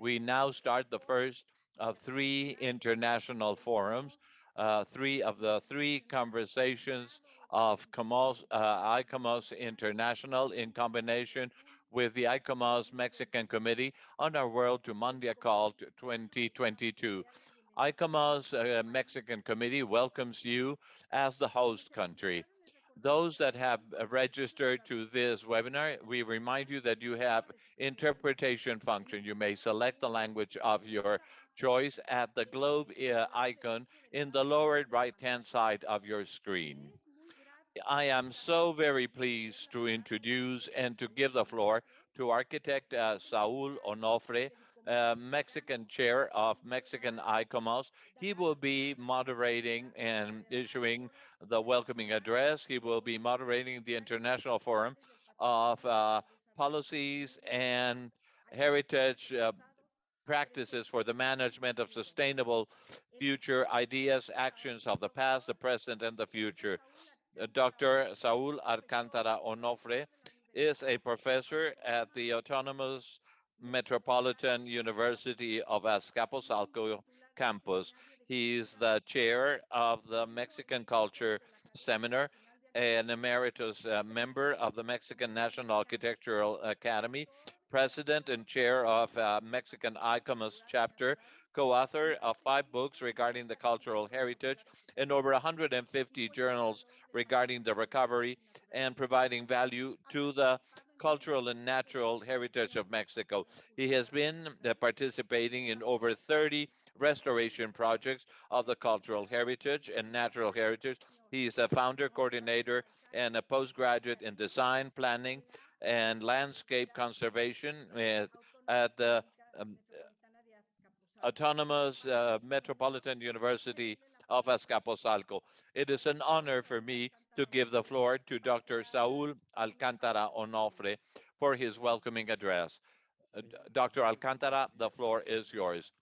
We now start the first of three international forums, three of the three conversations of ICOMOS International in combination with the ICOMOS Mexican Committee on our World to Mondiacult 2022. ICOMOS Mexican Committee welcomes you as the host country. Those that have registered to this webinar, we remind you that you have interpretation function. You may select the language of your choice at the globe icon in the lower right-hand side of your screen. I am so very pleased to introduce and to give the floor to architect Saul Onofre, Mexican chair of Mexican ICOMOS. He will be moderating and issuing the welcoming address. He will be moderating the International Forum of Policies and Heritage Practices for the Management of Sustainable Future Ideas, Actions of the Past, the Present, and the Future. Dr. Saul Alcántara Onofre is a professor at the Autonomous Metropolitan University of Azcapotzalco campus. He is the chair of the Mexican Culture Seminar, an emeritus member of the Mexican National Architectural Academy, president and chair of Mexican ICOMOS chapter, co-author of 5 books regarding the cultural heritage and over 150 journals regarding the recovery and providing value to the cultural and natural heritage of Mexico. He has been participating in over 30 restoration projects of the cultural heritage and natural heritage. He is a founder, coordinator, and a postgraduate in design, planning, and landscape conservation at the um, Autonomous Metropolitan University of Azcapotzalco. It is an honor for me to give the floor to Dr. Saul Alcántara Onofre for his welcoming address. Dr. Alcántara, the floor is yours.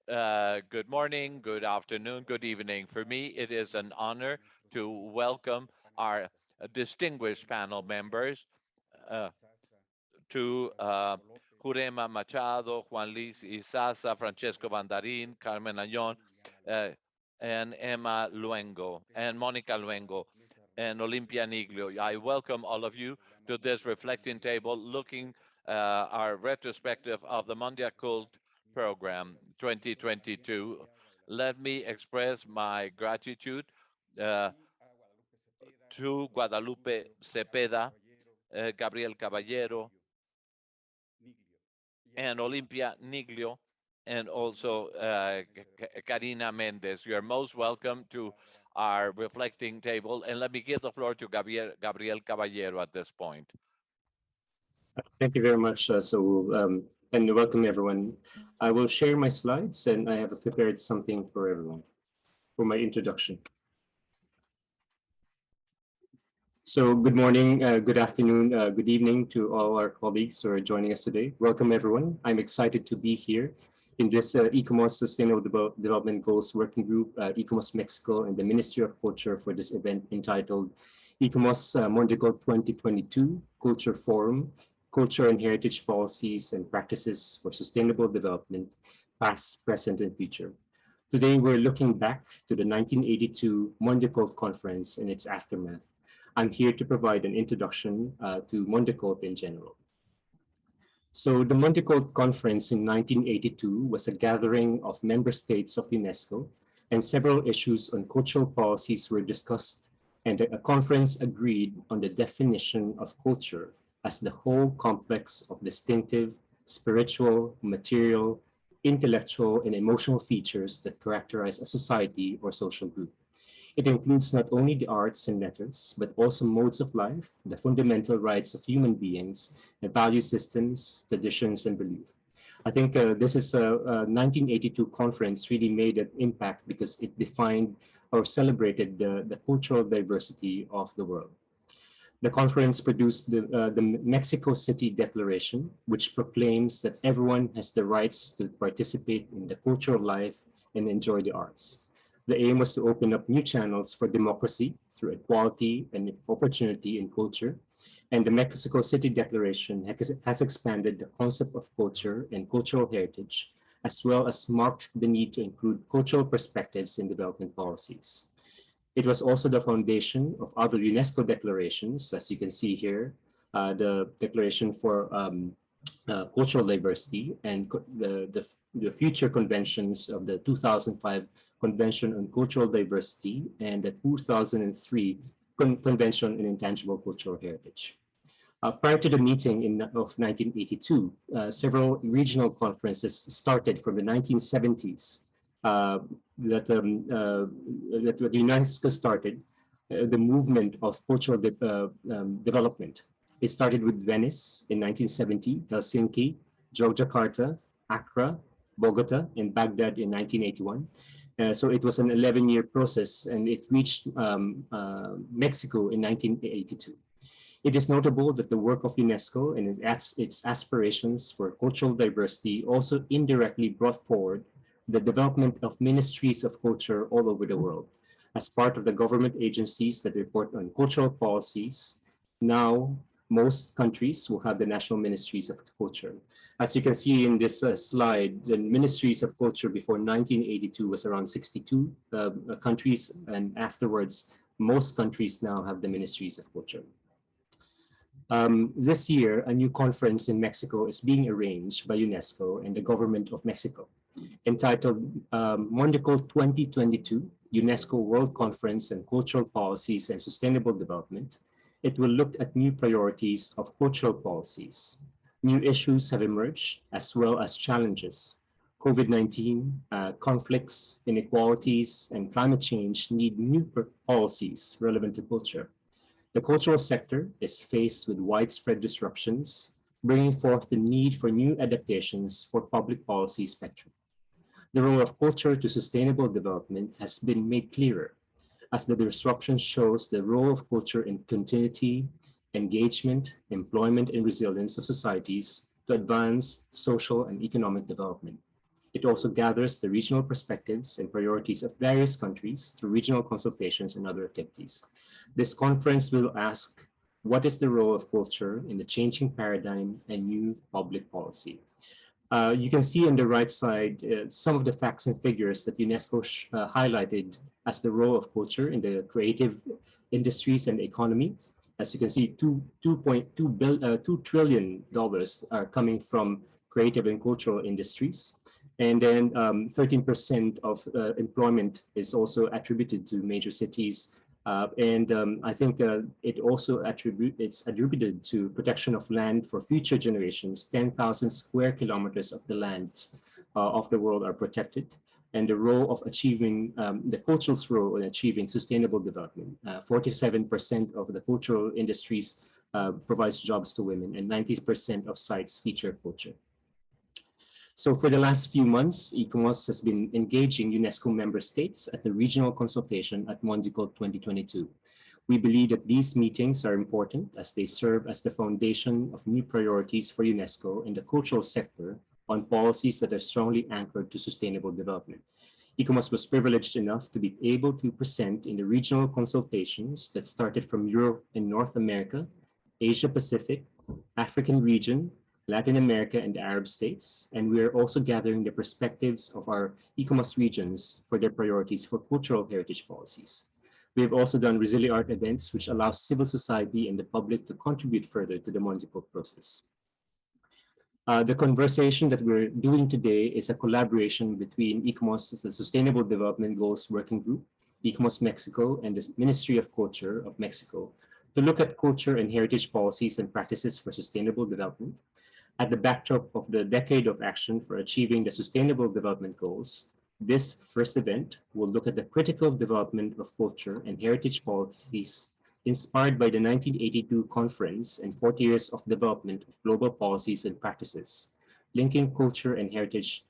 Good morning, good afternoon, good evening. For me, it is an honor to welcome our distinguished panel members uh, to Jurema Machado, Juan Luis Isaza, Francesco Bandarin, Carmen Añón, uh, and Emma Luengo, and Monica Luengo, and Olympia Niglio. I welcome all of you to this reflecting table looking our retrospective of the Mondiacult program 2022. Let me express my gratitude uh, to Guadalupe Cepeda, Gabriel Caballero, and Olympia Niglio, and also Karina Mendez. You are most welcome to our reflecting table. And let me give the floor to Gabriel Caballero at this point. Thank you very much, and welcome everyone. I will share my slides and I have prepared something for everyone for my introduction. So good morning, good afternoon, good evening to all our colleagues who are joining us today. Welcome everyone. I'm excited to be here in this ICOMOS Sustainable Development Goals Working Group, ICOMOS Mexico and the Ministry of Culture for this event entitled ICOMOS Mondiacult 2022 Culture Forum, Culture and Heritage Policies and Practices for Sustainable Development, Past, Present, and Future. Today, we're looking back to the 1982 Mondiacult Conference and its aftermath. I'm here to provide an introduction to Mondiacult in general. So the Mondiacult Conference in 1982 was a gathering of member states of UNESCO, and several issues on cultural policies were discussed, and a conference agreed on the definition of culture as the whole complex of distinctive, spiritual, material, intellectual, and emotional features that characterize a society or social group. It includes not only the arts and letters, but also modes of life, the fundamental rights of human beings, the value systems, traditions, and belief. I think this is a 1982 conference really made an impact because it defined or celebrated the cultural diversity of the world. The conference produced the Mexico City Declaration, which proclaims that everyone has the rights to participate in the cultural life and enjoy the arts. The aim was to open up new channels for democracy through equality and opportunity in culture, And the Mexico City Declaration has expanded the concept of culture and cultural heritage, as well as marked the need to include cultural perspectives in development policies. It was also the foundation of other UNESCO declarations, as you can see here, the Declaration for Cultural Diversity and the future conventions of the 2005 Convention on Cultural Diversity and the 2003 Convention on Intangible Cultural Heritage. Prior to the meeting of 1982, several regional conferences started from the 1970s uh, that UNESCO started the movement of cultural development. It started with Venice in 1970, Helsinki, Yogyakarta, Accra, Bogota, and Baghdad in 1981. So it was an 11-year process, and it reached Mexico in 1982. It is notable that the work of UNESCO and its aspirations for cultural diversity also indirectly brought forward the development of ministries of culture all over the world. As part of the government agencies that report on cultural policies, now most countries will have the national ministries of culture. As you can see in this slide, the ministries of culture before 1982 was around 62 countries, and afterwards, most countries now have the ministries of culture. This year, a new conference in Mexico is being arranged by UNESCO and the government of Mexico, entitled Mondiacult 2022, UNESCO World Conference on Cultural Policies and Sustainable Development. It will look at new priorities of cultural policies. New issues have emerged, as well as challenges. COVID-19, conflicts, inequalities, and climate change need new policies relevant to culture. The cultural sector is faced with widespread disruptions, bringing forth the need for new adaptations for public policy spectrum. The role of culture to sustainable development has been made clearer, as the disruption shows the role of culture in continuity, engagement, employment, and resilience of societies to advance social and economic development. It also gathers the regional perspectives and priorities of various countries through regional consultations and other activities. This conference will ask, what is the role of culture in the changing paradigm and new public policy? You can see on the right side some of the facts and figures that UNESCO highlighted as the role of culture in the creative industries and the economy. As you can see, $2 trillion are coming from creative and cultural industries. And then 13% of employment is also attributed to major cities. I think it's attributed to protection of land for future generations. 10,000 square kilometers of the lands of the world are protected. And the role of achieving, the cultural's role in achieving sustainable development. 47% of the cultural industries provides jobs to women, and 90% of sites feature culture. So for the last few months, ICOMOS has been engaging UNESCO member states at the regional consultation at Mondiacult 2022. We believe that these meetings are important as they serve as the foundation of new priorities for UNESCO in the cultural sector on policies that are strongly anchored to sustainable development. ICOMOS was privileged enough to be able to present in the regional consultations that started from Europe and North America, Asia Pacific, African region, Latin America, and the Arab states, and we are also gathering the perspectives of our ICOMOS regions for their priorities for cultural heritage policies. We have also done Resili-Art events, which allow civil society and the public to contribute further to the Mondiacult process. The conversation that we're doing today is a collaboration between ICOMOS, the Sustainable Development Goals Working Group, ICOMOS Mexico, and the Ministry of Culture of Mexico to look at culture and heritage policies and practices for sustainable development. At the backdrop of the Decade of Action for Achieving the Sustainable Development Goals, this first event will look at the critical development of culture and heritage policies inspired by the 1982 conference and 40 years of development of global policies and practices, linking culture and heritage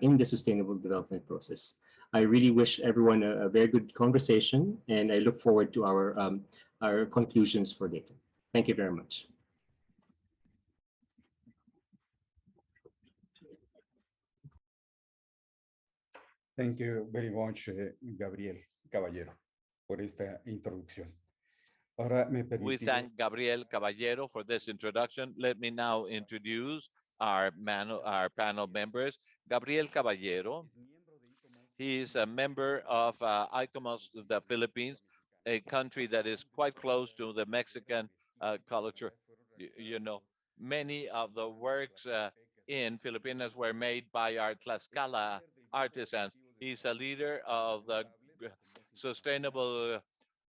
in the sustainable development process. I really wish everyone a very good conversation, and I look forward to our conclusions for later. Thank you very much. Thank you very much, Gabriel Caballero, por esta introducción. Ahora me We permitiré thank Gabriel Caballero for this introduction. Let me now introduce our panel members. Gabriel Caballero, he is a member of ICOMOS, the Philippines, a country that is quite close to the Mexican culture. You know, many of the works in Filipinas were made by our Tlaxcala artisans. He's a leader of the Sustainable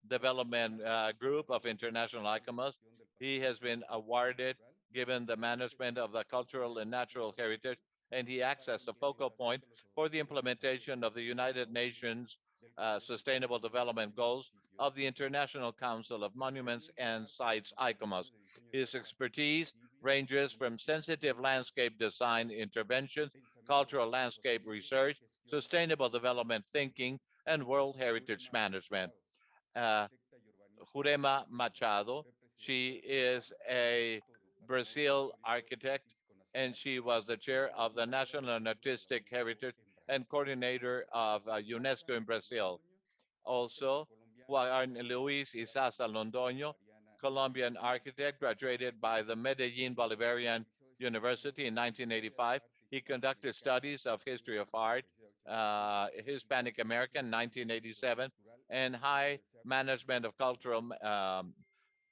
Development Group of International ICOMOS. He has been awarded, given the management of the cultural and natural heritage, and he acts as a focal point for the implementation of the United Nations Sustainable Development Goals of the International Council of Monuments and Sites, ICOMOS. His expertise ranges from sensitive landscape design interventions, cultural landscape research, sustainable development thinking, and World Heritage Management. Uh, Jurema Machado. She is a Brazil architect, and she was the chair of the National and Artistic Heritage and coordinator of UNESCO in Brazil. Also, Juan Luis Isaza Londoño, Colombian architect, graduated by the Medellin Bolivarian University in 1985. He conducted studies of history of art, Hispanic American, 1987, and high management of cultural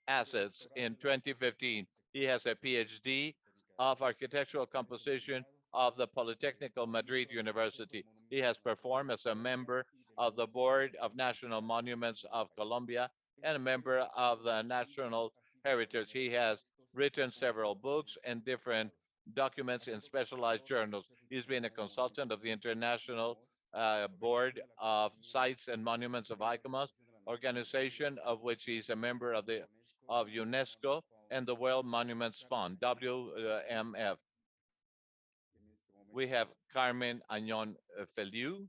assets in 2015. He has a PhD of architectural composition of the Polytechnical Madrid University. He has performed as a member of the Board of National Monuments of Colombia and a member of the National Heritage. He has written several books and different documents in specialized journals. He's been a consultant of the International Board of Sites and Monuments of ICOMOS, organization of which he's a member of UNESCO and the World Monuments Fund, WMF. We have Carmen Añón Feliu.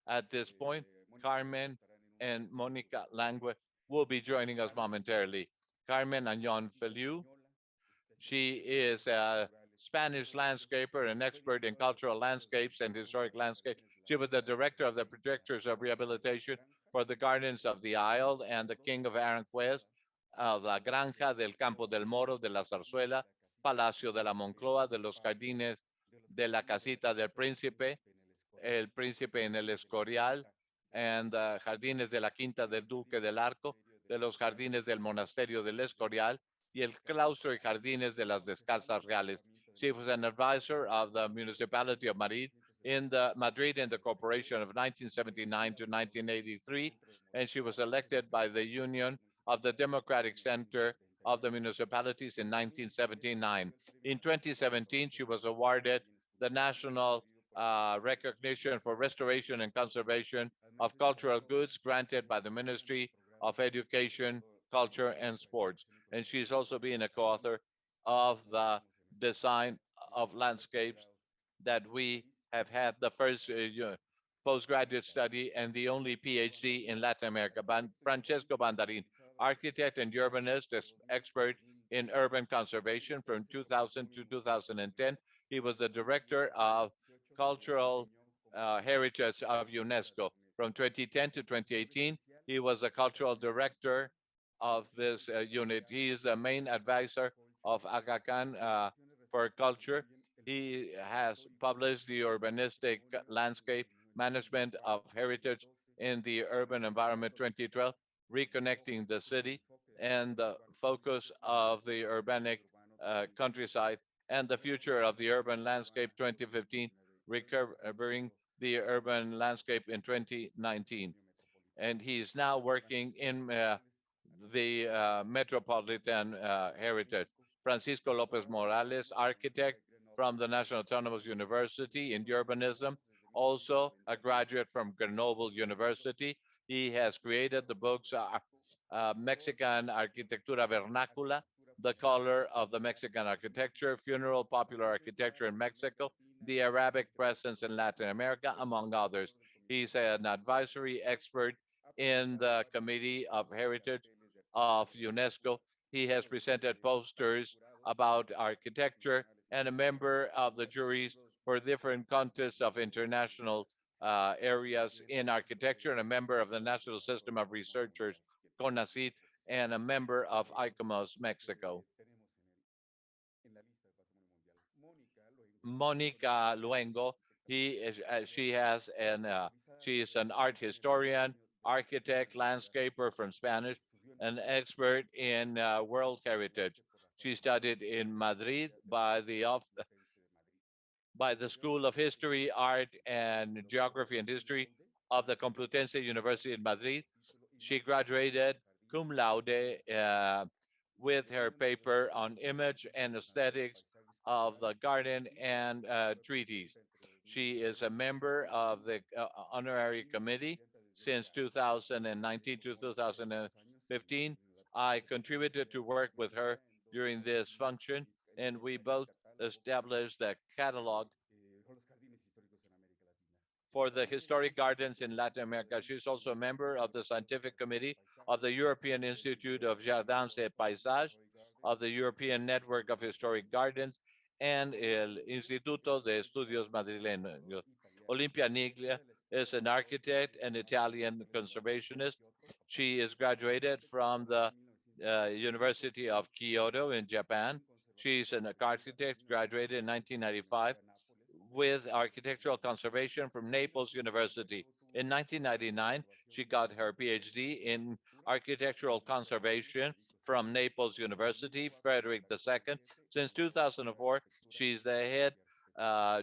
At this point, Carmen and Monica Langue will be joining us momentarily. Carmen Añón Feliu, she is a Spanish landscaper and expert in cultural landscapes and historic landscapes. She was the director of the projectors of rehabilitation for the Gardens of the Isle and the King of Aranjuez, La Granja del Campo del Moro, de la Zarzuela, Palacio de la Moncloa, de los Jardines de la Casita del Príncipe, El Príncipe en el Escorial, and Jardines de la Quinta del Duque del Arco, de los Jardines del Monasterio del Escorial, y el Claustro y Jardines de las Descalzas Reales. She was an advisor of the Municipality of Madrid in the corporation of 1979 to 1983, and she was elected by the Union of the Democratic Center of the Municipalities in 1979. In 2017, she was awarded the National recognition for restoration and conservation of cultural goods granted by the Ministry of Education, Culture, and Sports. And she's also been a co-author of the design of landscapes that we have had the first postgraduate study and the only PhD in Latin America. Francesco Bandarin, architect and urbanist, expert in urban conservation from 2000 to 2010. He was the director of cultural heritage of UNESCO. From 2010 to 2018, he was the cultural director of this unit. He is the main advisor of Aga Khan for culture. He has published the urbanistic landscape management of heritage in the urban environment 2012, reconnecting the city, and the focus of the urbanic countryside and the future of the urban landscape 2015, recovering the urban landscape in 2019. And he is now working in the metropolitan heritage. Francisco Lopez Morales, architect from the National Autonomous University in urbanism, also a graduate from Grenoble University. He has created the books Mexican Arquitectura Vernácula, The Color of the Mexican Architecture, Funeral Popular Architecture in Mexico, The Arabic Presence in Latin America, among others. He's an advisory expert in the Committee of Heritage of UNESCO. He has presented posters about architecture and a member of the juries for different contests of international areas in architecture, and a member of the National System of Researchers, CONACYT, and a member of ICOMOS Mexico. Monica Luengo, she is an art historian, architect, landscaper from Spanish, an expert in world heritage. She studied in Madrid by the School of History, Art, and Geography and History of the Complutense University in Madrid. She graduated cum laude with her paper on image and aesthetics of the garden and treaties. She is a member of the honorary committee since 2019 to 2015. I contributed to work with her during this function, and we both established the catalog for the historic gardens in Latin America. She's also a member of the scientific committee of the European Institute of Jardins et Paysages, of the European Network of Historic Gardens, and el Instituto de Estudios Madrileños. Olimpia Niglia is an architect and Italian conservationist. She is graduated from the University of Kyoto in Japan. She's an architect, graduated in 1995 with architectural conservation from Naples University. In 1999, she got her PhD in architectural conservation from Naples University, Frederick II. Since 2004, she's the head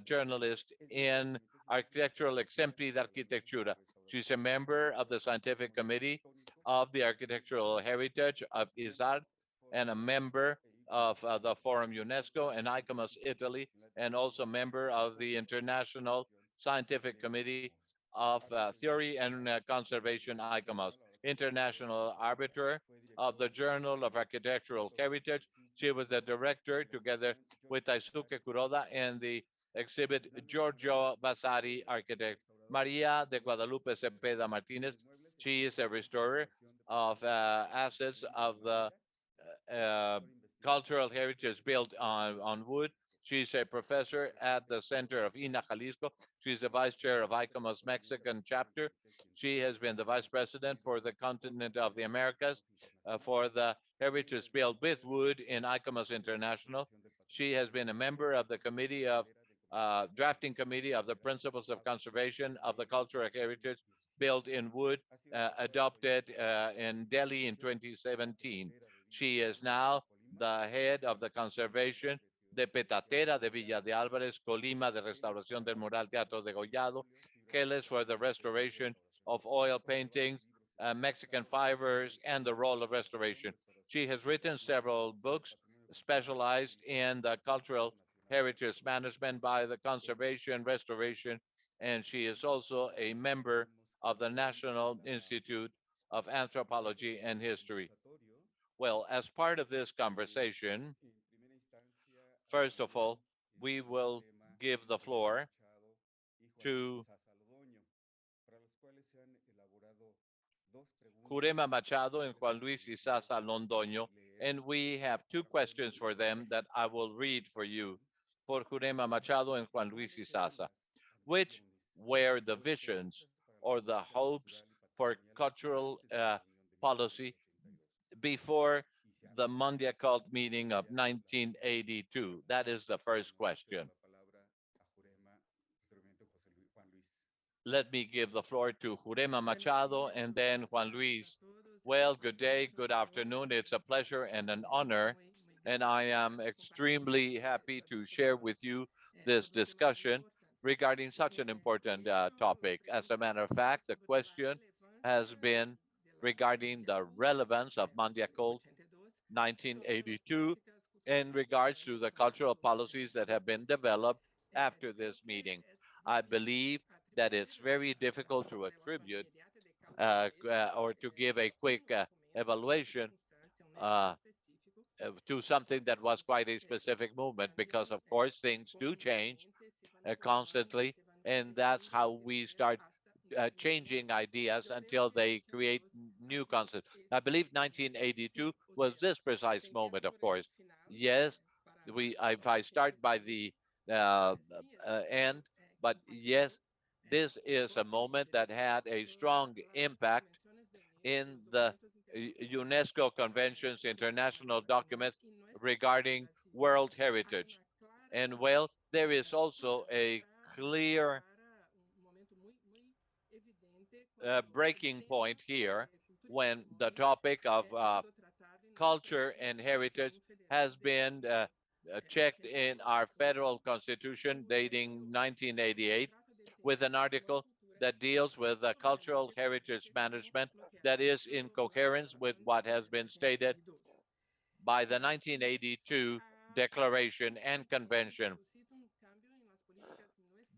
journalist in Architectural Exempli de Arquitectura. She's a member of the scientific committee of the architectural heritage of ISAR and a member of the Forum UNESCO and ICOMOS Italy, and also member of the International Scientific Committee of Theory and Conservation, ICOMOS, international arbiter of the Journal of Architectural Heritage. She was the director, together with Taisuke Kuroda, and the exhibit Giorgio Vasari Architect. Maria de Guadalupe Cepeda Martinez, she is a restorer of assets of the uh, cultural heritage built on wood. She's a professor at the Center of INA Jalisco. She's the vice chair of ICOMOS Mexican chapter. She has been the vice president for the continent of the Americas for the heritage built with wood in ICOMOS International. She has been a member of the committee of drafting committee of the principles of conservation of the cultural heritage built in wood adopted in Delhi in 2017. She is now the head of the conservation de Petatera de Villa de Álvarez, Colima de Restauración del Mural Teatro de Gollado, Keles for the restoration of oil paintings, Mexican fibers, and the role of restoration. She has written several books specialized in the cultural heritage management by the conservation, restoration, and she is also a member of the National Institute of Anthropology and History. Well, as part of this conversation, first of all, we will give the floor to Jurema Machado and Juan Luis Isaza Londoño, and we have two questions for them that I will read for you. For Jurema Machado and Juan Luis Isaza, which were the visions or the hopes for cultural policy before the Mondiacult meeting of 1982? That is the first question. Let me give the floor to Jurema Machado and then Juan Luis. Well, good day, good afternoon. It's a pleasure and an honor, and I am extremely happy to share with you this discussion regarding such an important topic. As a matter of fact, the question has been regarding the relevance of Mondiacult 1982 in regards to the cultural policies that have been developed after this meeting. I believe that it's very difficult to attribute or to give a quick evaluation uh, to something that was quite a specific movement because, of course, things do change constantly, and that's how we start changing ideas until they create new concepts. I believe 1982 was this precise moment, of course. Yes, if I start by the uh, end, but yes, This is a moment that had a strong impact in the UNESCO conventions, international documents regarding World Heritage. And well, there is also a clear breaking point here when the topic of culture and heritage has been checked in our federal constitution dating 1988 with an article that deals with cultural heritage management that is in coherence with what has been stated by the 1982 Declaration and Convention.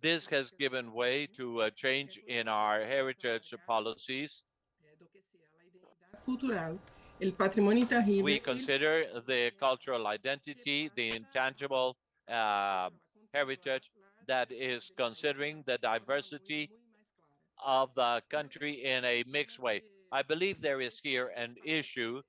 This has given way to a change in our heritage policies. Cultural, el patrimonio intangible We consider the cultural identity, the intangible uh, heritage that is considering the diversity of the country in a mixed way. I believe there is here an issue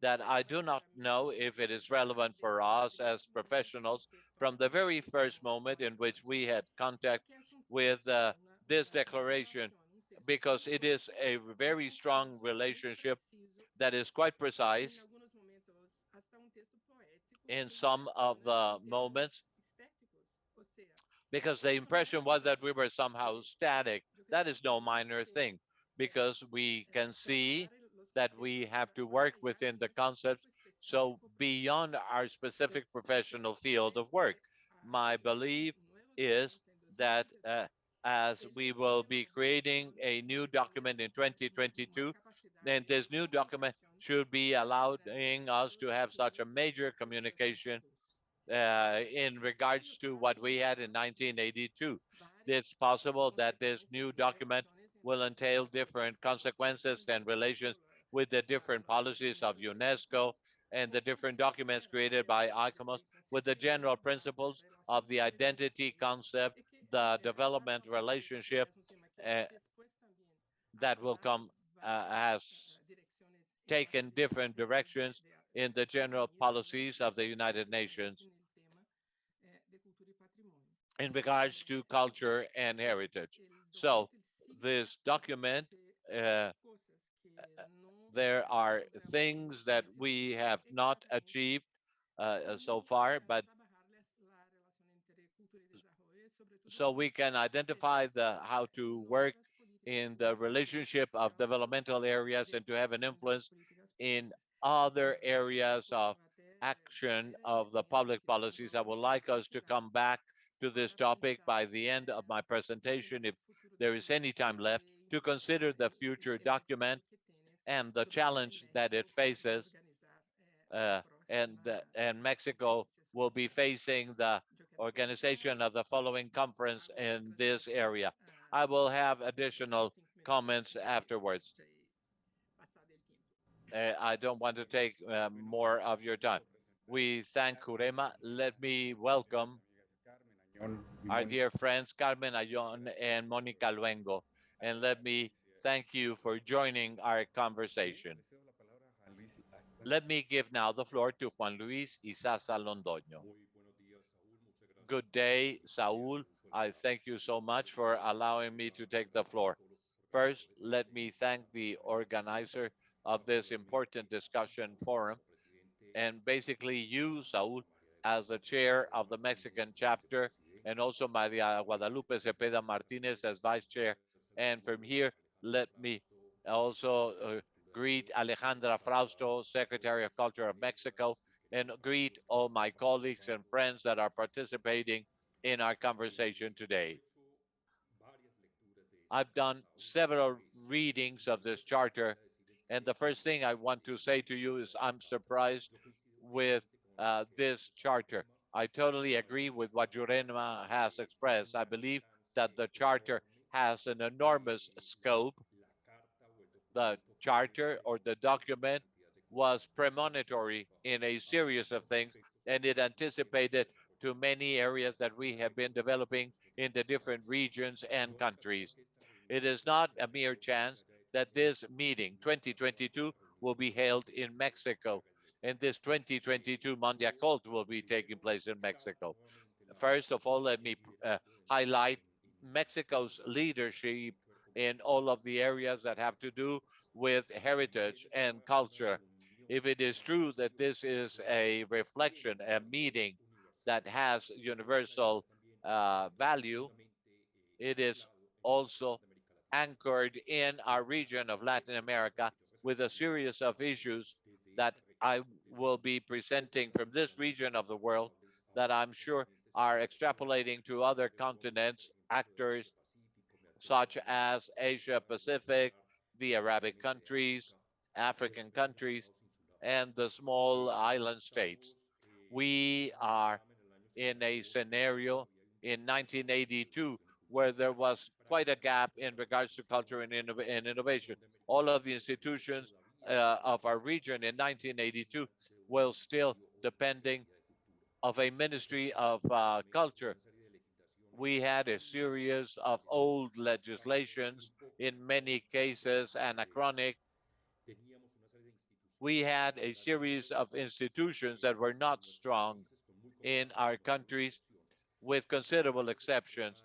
that I do not know if it is relevant for us as professionals from the very first moment in which we had contact with this declaration, because it is a very strong relationship that is quite precise in some of the moments, because the impression was that we were somehow static. That is no minor thing, because we can see that we have to work within the concepts. So beyond our specific professional field of work, my belief is that as we will be creating a new document in 2022, then this new document should be allowing us to have such a major communication in regards to what we had in 1982. It's possible that this new document will entail different consequences and relations with the different policies of UNESCO and the different documents created by ICOMOS with the general principles of the identity concept, the development relationship uh, that will come as taken different directions in the general policies of the United Nations in regards to culture and heritage. So this document, uh, there are things that we have not achieved so far, but so we can identify the how to work in the relationship of developmental areas and to have an influence in other areas of action of the public policies. I would like us to come back to this topic by the end of my presentation, if there is any time left, to consider the future document and the challenge that it faces, uh, and Mexico will be facing the organization of the following conference in this area. I will have additional comments afterwards. I don't want to take more of your time. We thank Kurema. Let me welcome our dear friends Carmen Ayon and Monica Luengo, and let me thank you for joining our conversation. Let me give now the floor to Juan Luis Isaza Londoño. Good day, Saul. I thank you so much for allowing me to take the floor. First, let me thank the organizer of this important discussion forum, and basically you, Saul, as the chair of the Mexican chapter, and also Maria Guadalupe Cepeda Martinez as vice chair. And from here, let me also greet Alejandra Frausto, Secretary of Culture of Mexico, and greet all my colleagues and friends that are participating in our conversation today. I've done several readings of this charter, and the first thing I want to say to you is I'm surprised with this charter. I totally agree with what Jurema has expressed. I believe that the charter has an enormous scope. The charter or the document was premonitory in a series of things, and it anticipated to many areas that we have been developing in the different regions and countries. It is not a mere chance that this meeting, 2022, will be held in Mexico, and this 2022 Mondiacult will be taking place in Mexico. First of all, let me highlight Mexico's leadership in all of the areas that have to do with heritage and culture. If it is true that this is a reflection, a meeting that has universal value, it is also anchored in our region of Latin America with a series of issues that I will be presenting from this region of the world that I'm sure are extrapolating to other continents, actors such as Asia Pacific, the Arabic countries, African countries, and the small island states. We are in a scenario in 1982 where there was quite a gap in regards to culture and innovation. All of the institutions of our region in 1982 were still depending of a ministry of culture. We had a series of old legislations, in many cases anachronic. We had a series of institutions that were not strong in our countries, with considerable exceptions,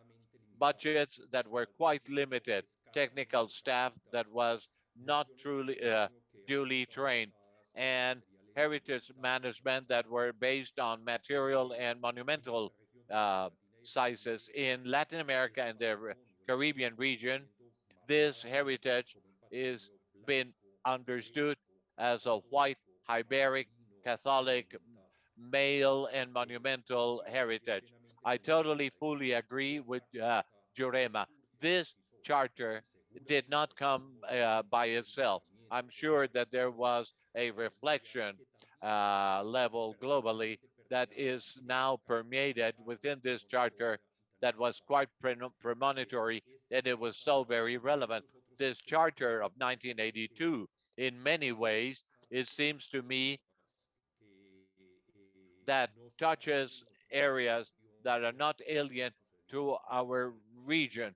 budgets that were quite limited, technical staff that was not truly duly trained, and heritage management that were based on material and monumental uh, sizes. In Latin America and the Caribbean region, this heritage is been understood as a white, Iberic, Catholic, male, and monumental heritage. I totally fully agree with Jurema. This charter did not come by itself. I'm sure that there was a reflection level globally that is now permeated within this charter that was quite premonitory, and it was so very relevant. This charter of 1982, in many ways, it seems to me that touches areas that are not alien to our region,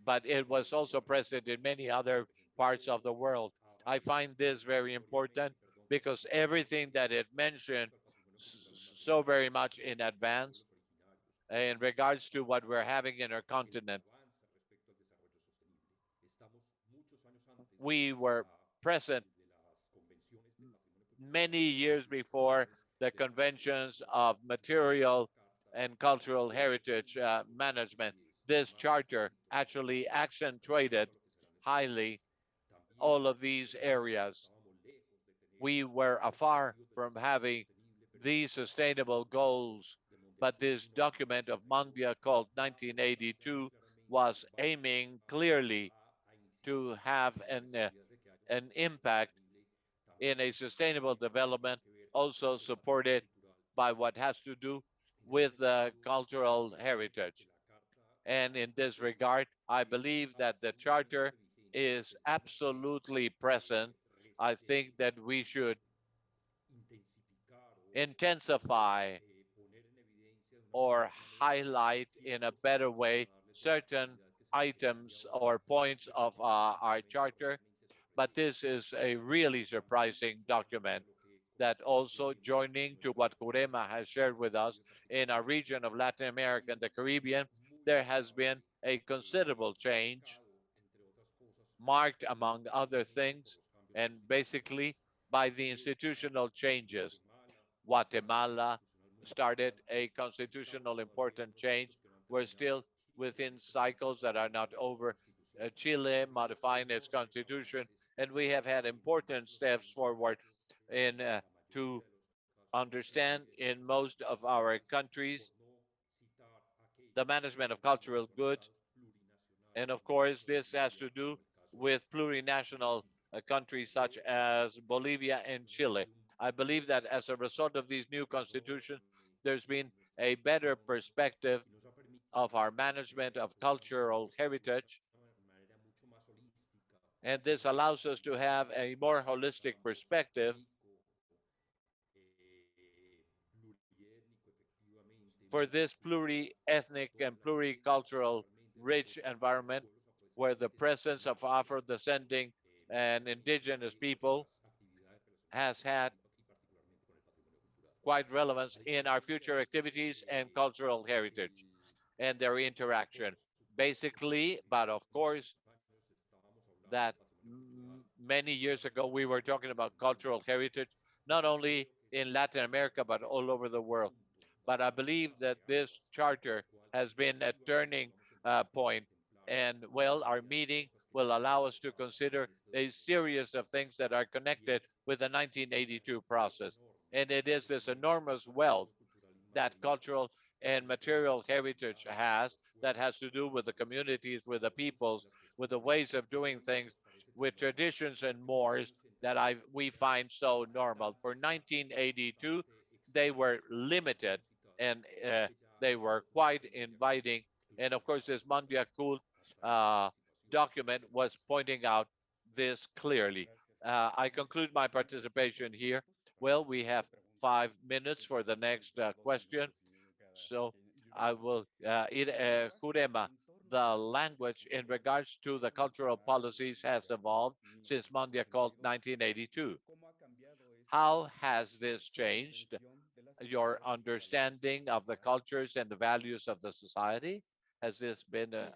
but it was also present in many other parts of the world. I find this very important because everything that it mentioned so very much in advance in regards to what we're having in our continent. We were present many years before the conventions of material and cultural heritage management. This charter actually accentuated highly all of these areas. We were afar from having these sustainable goals, but this document of Mondiacult 1982 was aiming clearly to have an impact in a sustainable development, also supported by what has to do with the cultural heritage. And in this regard, I believe that the charter is absolutely present. I think that we should intensify or highlight in a better way certain items or points of our charter. But this is a really surprising document that also joining to what Jurema has shared with us in our region of Latin America and the Caribbean, there has been a considerable change marked among other things and basically by the institutional changes. Guatemala started a constitutional important change. We're still within cycles that are not over. Chile modifying its constitution, and we have had important steps forward in to understand in most of our countries the management of cultural goods. And of course, this has to do with plurinational countries such as Bolivia and Chile. I believe that as a result of these new constitutions, there's been a better perspective of our management of cultural heritage. And this allows us to have a more holistic perspective for this pluri-ethnic and pluricultural rich environment where the presence of Afro-descending and indigenous people has had quite relevance in our future activities and cultural heritage. and their interaction. Basically, but of course, that many years ago we were talking about cultural heritage, not only in Latin America, but all over the world. But I believe that this charter has been a turning point, and well, our meeting will allow us to consider a series of things that are connected with the 1982 process. And it is this enormous wealth that cultural and material heritage has, that has to do with the communities, with the peoples, with the ways of doing things, with traditions and mores that we find so normal. For 1982, they were limited, and they were quite inviting. And of course, this Mondiacult uh, document was pointing out this clearly. I conclude my participation here. Well, we have 5 minutes for the next question. So I will, Jurema, the language in regards to the cultural policies has evolved since Mondiacult 1982. How has this changed your understanding of the cultures and the values of the society? Has this been a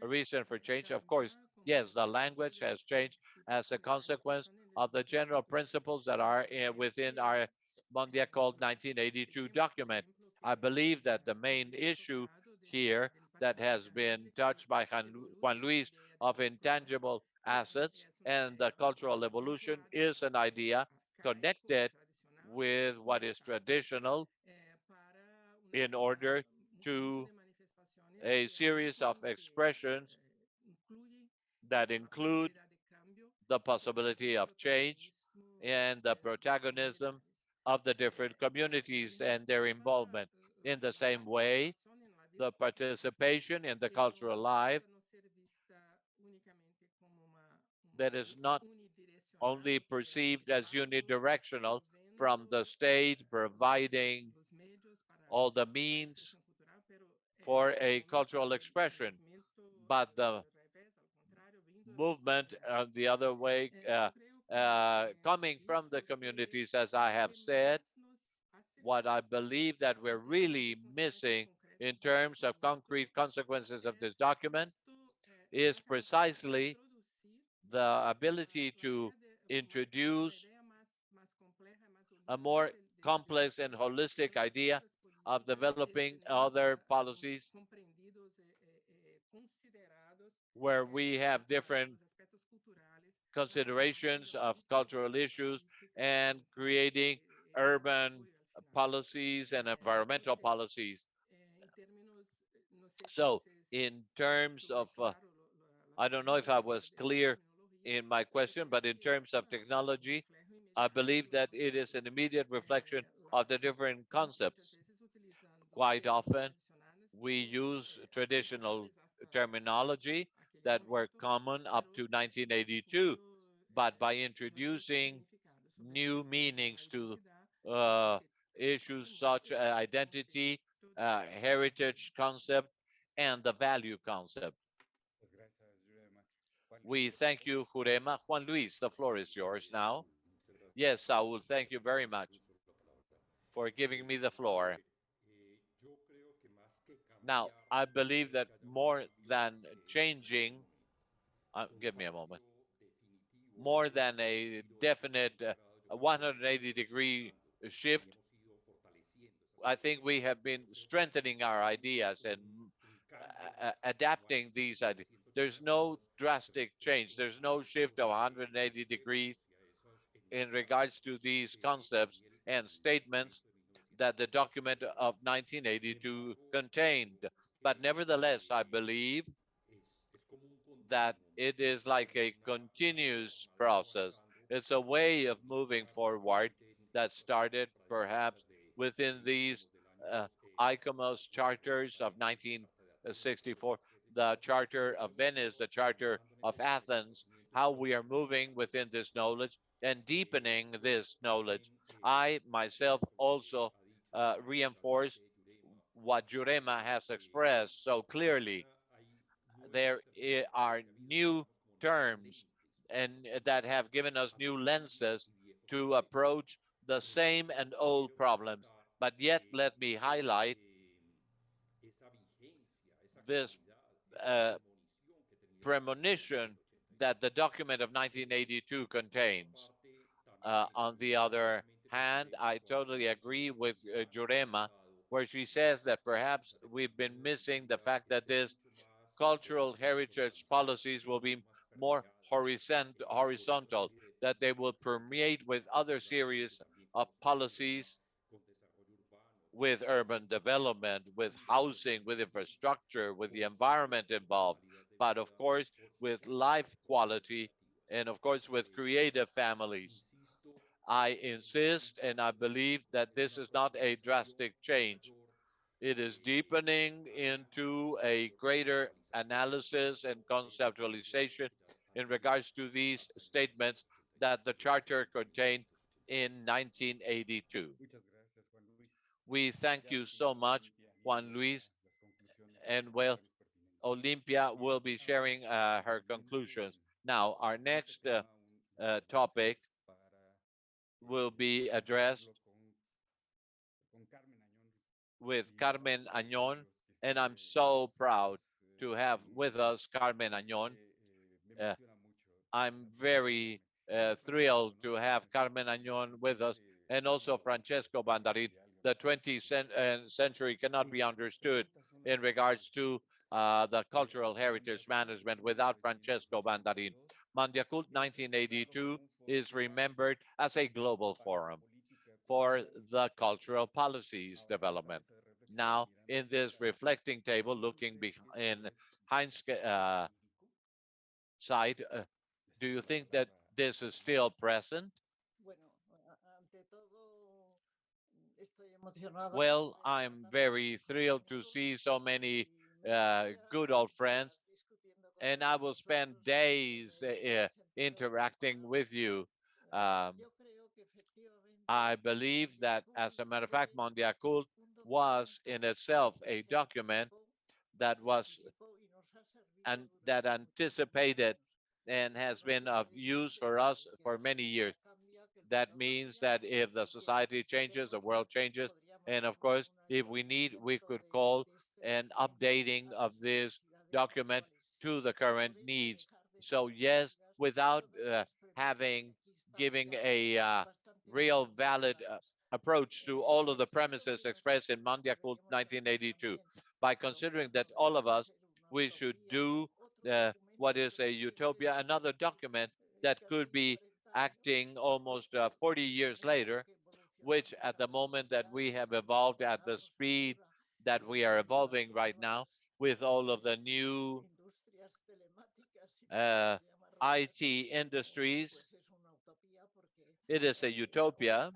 reason for change? Of course, yes, the language has changed as a consequence of the general principles that are within our Mondiacult 1982 document. I believe that the main issue here that has been touched by Juan Luis of intangible assets and the cultural evolution is an idea connected with what is traditional in order to a series of expressions that include the possibility of change and the protagonism of the different communities and their involvement. In the same way, the participation in the cultural life that is not only perceived as unidirectional from the state providing all the means for a cultural expression, but the movement the other way, coming from the communities, as I have said, what I believe that we're really missing in terms of concrete consequences of this document is precisely the ability to introduce a more complex and holistic idea of developing other policies where we have different considerations of cultural issues and creating urban policies and environmental policies. So, in terms of, I don't know if I was clear in my question, but in terms of technology, I believe that it is an immediate reflection of the different concepts. Quite often, we use traditional terminology that were common up to 1982, but by introducing new meanings to uh, issues such as identity, heritage concept, and the value concept. We thank you, Jurema. Juan Luis, the floor is yours now. Yes, Saul, thank you very much for giving me the floor. Now, I believe that more than changing, give me a moment, more than a definite 180-degree shift, I think we have been strengthening our ideas and adapting these ideas. There's no drastic change. There's no shift of 180 degrees in regards to these concepts and statements that the document of 1982 contained. But nevertheless, I believe that it is like a continuous process. It's a way of moving forward that started perhaps within these uh, ICOMOS charters of 1964, the Charter of Venice, the Charter of Athens, how we are moving within this knowledge and deepening this knowledge. I myself also reinforce what Jurema has expressed so clearly. There are new terms and that have given us new lenses to approach the same and old problems. But yet, let me highlight this uh, premonition that the document of 1982 contains. On the other hand, I totally agree with Jurema, where she says that perhaps we've been missing the fact that this cultural heritage policies will be more horizontal, that they will permeate with other series of policies, with urban development, with housing, with infrastructure, with the environment involved, but of course, with life quality, and of course, with creative families. I insist and I believe that this is not a drastic change. It is deepening into a greater analysis and conceptualization in regards to these statements that the Charter contained in 1982. We thank you so much, Juan Luis, and well, Olympia will be sharing her conclusions. Now, our next topic will be addressed with Carmen Añón, and I'm so proud to have with us Carmen Añón. Uh, I'm very thrilled to have Carmen Añón with us, and also Francesco Bandarin. The 20th century cannot be understood in regards to the cultural heritage management without Francesco Bandarin. Mondiacult 1982 is remembered as a global forum for the cultural policies development. Now, in this reflecting table, looking in Heinz side, do you think that this is still present? Well, I'm very thrilled to see so many good old friends, and I will spend days interacting with you. Um, I believe that, as a matter of fact, Mondiacult was in itself a document that was and that anticipated and has been of use for us for many years. That means that if the society changes, the world changes, and of course, if we need, we could call an updating of this document to the current needs. So yes, without having giving a real valid approach to all of the premises expressed in Mondiacult 1982, by considering that all of us, we should do what is a utopia, another document that could be acting almost 40 years later, which at the moment that we have evolved at the speed that we are evolving right now with all of the new uh, IT industries, it is a utopia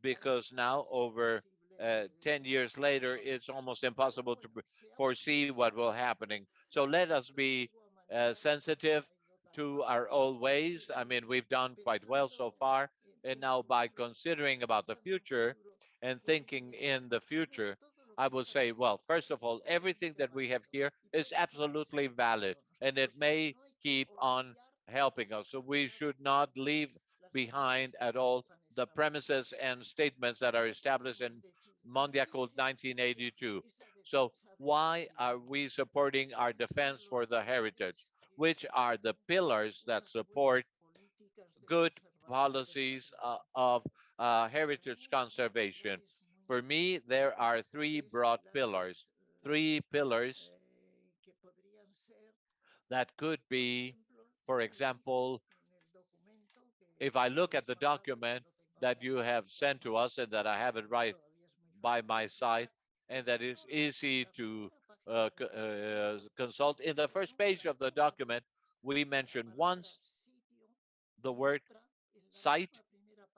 because now over 10 years later, it's almost impossible to foresee what will happening. So let us be sensitive to our old ways. I mean, we've done quite well so far. And now by considering about the future and thinking in the future, I would say, well, first of all, everything that we have here is absolutely valid and it may keep on helping us. So we should not leave behind at all the premises and statements that are established in Mondiacult 1982. So why are we supporting our defense for the heritage? Which are the pillars that support good policies of heritage conservation? For me, there are three pillars that could be, for example, if I look at the document that you have sent to us and that I have it right by my side and that is easy to consult, in the first page of the document, we mention once the word site,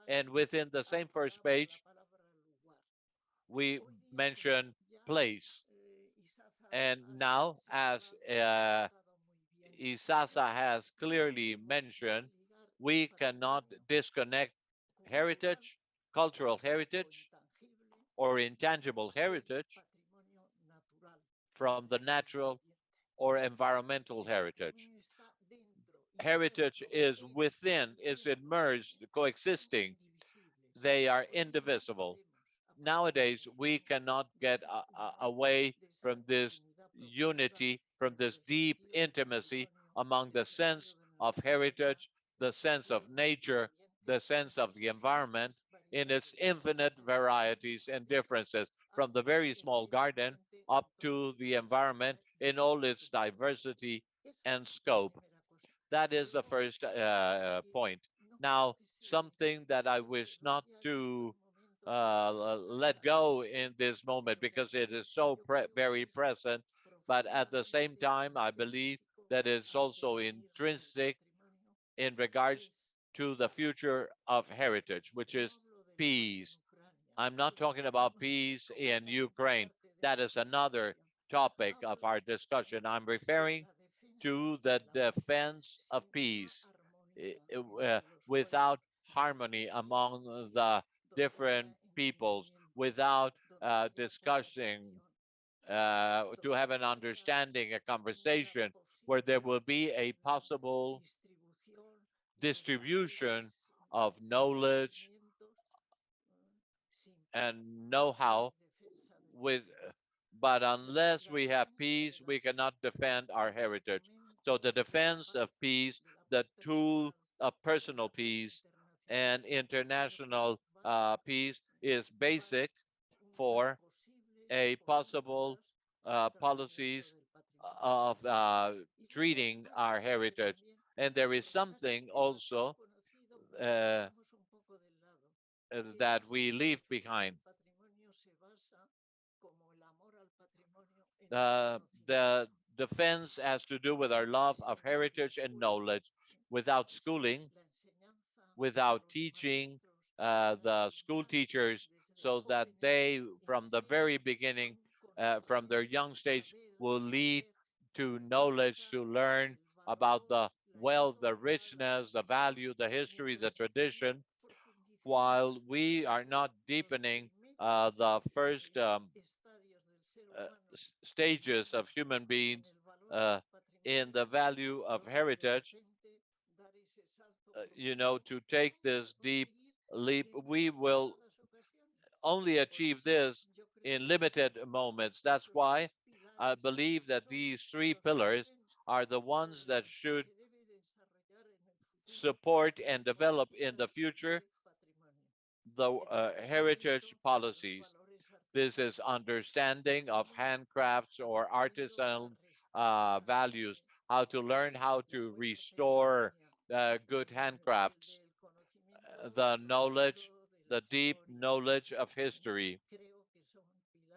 and within the same first page, we mention place. And now, as Isasa has clearly mentioned, we cannot disconnect heritage, cultural heritage, or intangible heritage from the natural or environmental heritage. Heritage is within, is immersed, coexisting. They are indivisible. Nowadays, we cannot get away from this unity, from this deep intimacy among the sense of heritage, the sense of nature, the sense of the environment in its infinite varieties and differences, from the very small garden up to the environment in all its diversity and scope. That is the first point. Now, something that I wish not to let go in this moment because it is so very present, but at the same time, I believe that it's also intrinsic in regards to the future of heritage, which is peace. I'm not talking about peace in Ukraine. That is another topic of our discussion. I'm referring to the defense of peace without harmony among the different peoples, without discussing, to have an understanding, a conversation where there will be a possible distribution of knowledge and know-how with but unless we have peace, we cannot defend our heritage. So the defense of peace, the tool of personal peace and international peace is basic for a possible policies of treating our heritage. And there is something also uh, that we leave behind. The defense has to do with our love of heritage and knowledge. Without schooling, without teaching the school teachers so that they, from the very beginning, from their young stage, will lead to knowledge, to learn about the wealth, the richness, the value, the history, the tradition, while we are not deepening the first stages of human beings uh, in the value of heritage, to take this deep leap, we will only achieve this in limited moments. That's why I believe that these three pillars are the ones that should support and develop in the future the heritage policies. This is understanding of handcrafts or artisan values, how to learn how to restore good handcrafts, the knowledge, the deep knowledge of history.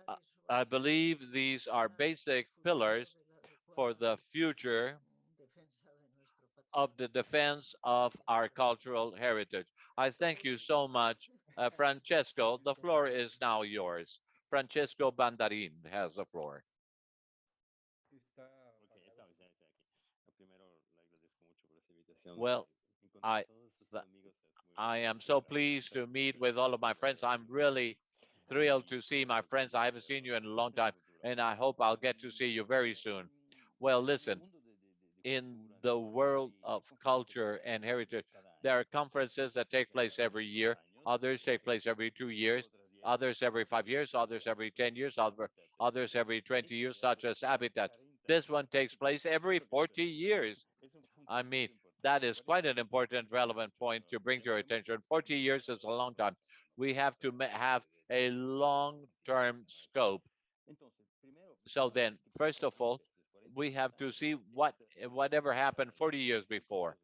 Uh, I believe these are basic pillars for the future of the defense of our cultural heritage. I thank you so much, Francesco. The floor is now yours. Francesco Bandarin has the floor. Well, I th- I am so pleased to meet with all of my friends. I'm really thrilled to see my friends. I haven't seen you in a long time, and I hope I'll get to see you very soon. Well, listen, in the world of culture and heritage, there are conferences that take place every year. Others take place every 2 years, others every 5 years, others every 10 years, others every 20 years, such as Habitat. This one takes place every 40 years. I mean, that is quite an important, relevant point to bring to your attention. 40 years is a long time. We have to have a long-term scope. So then, first of all, we have to see whatever happened 40 years before.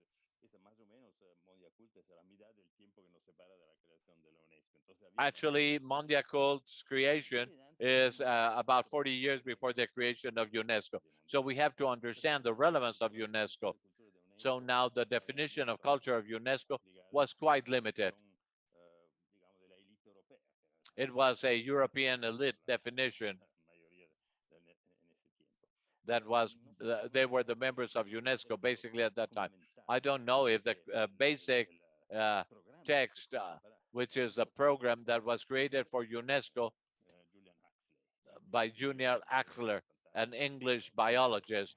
Actually, Mondiacult's creation is about 40 years before the creation of UNESCO. So we have to understand the relevance of UNESCO. So now the definition of culture of UNESCO was quite limited. It was a European elite definition that was, they were the members of UNESCO basically at that time. I don't know if the basic uh, text, which is a program that was created for UNESCO by Junior Axler, an English biologist,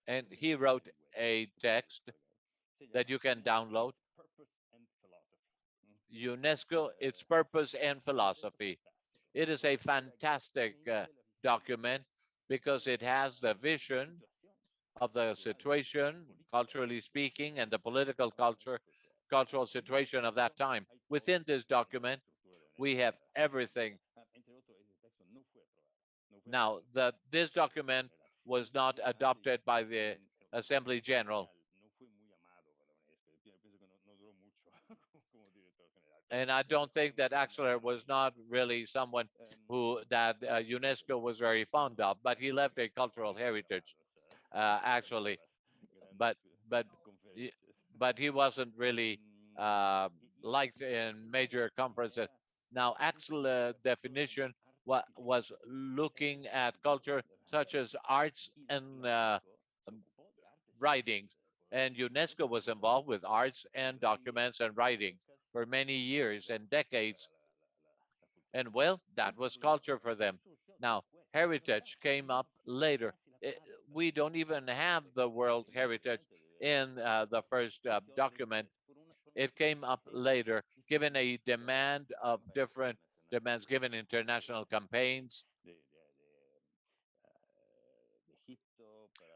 and he wrote a text that you can download. UNESCO, its purpose and philosophy. It is a fantastic document because it has the vision of the situation, culturally speaking, and the cultural situation of that time. Within this document, we have everything. Now, this document was not adopted by the Assembly General, and I don't think that Axler was not really someone who that UNESCO was very fond of, but he left a cultural heritage, actually. But but he- but he wasn't really uh, liked in major conferences. Now, Axel's definition was looking at culture such as arts and writings, and UNESCO was involved with arts and documents and writings for many years and decades. And well, that was culture for them. Now, heritage came up later. We don't even have the World Heritage in the first document. It came up later, given a demand of different demands, given international campaigns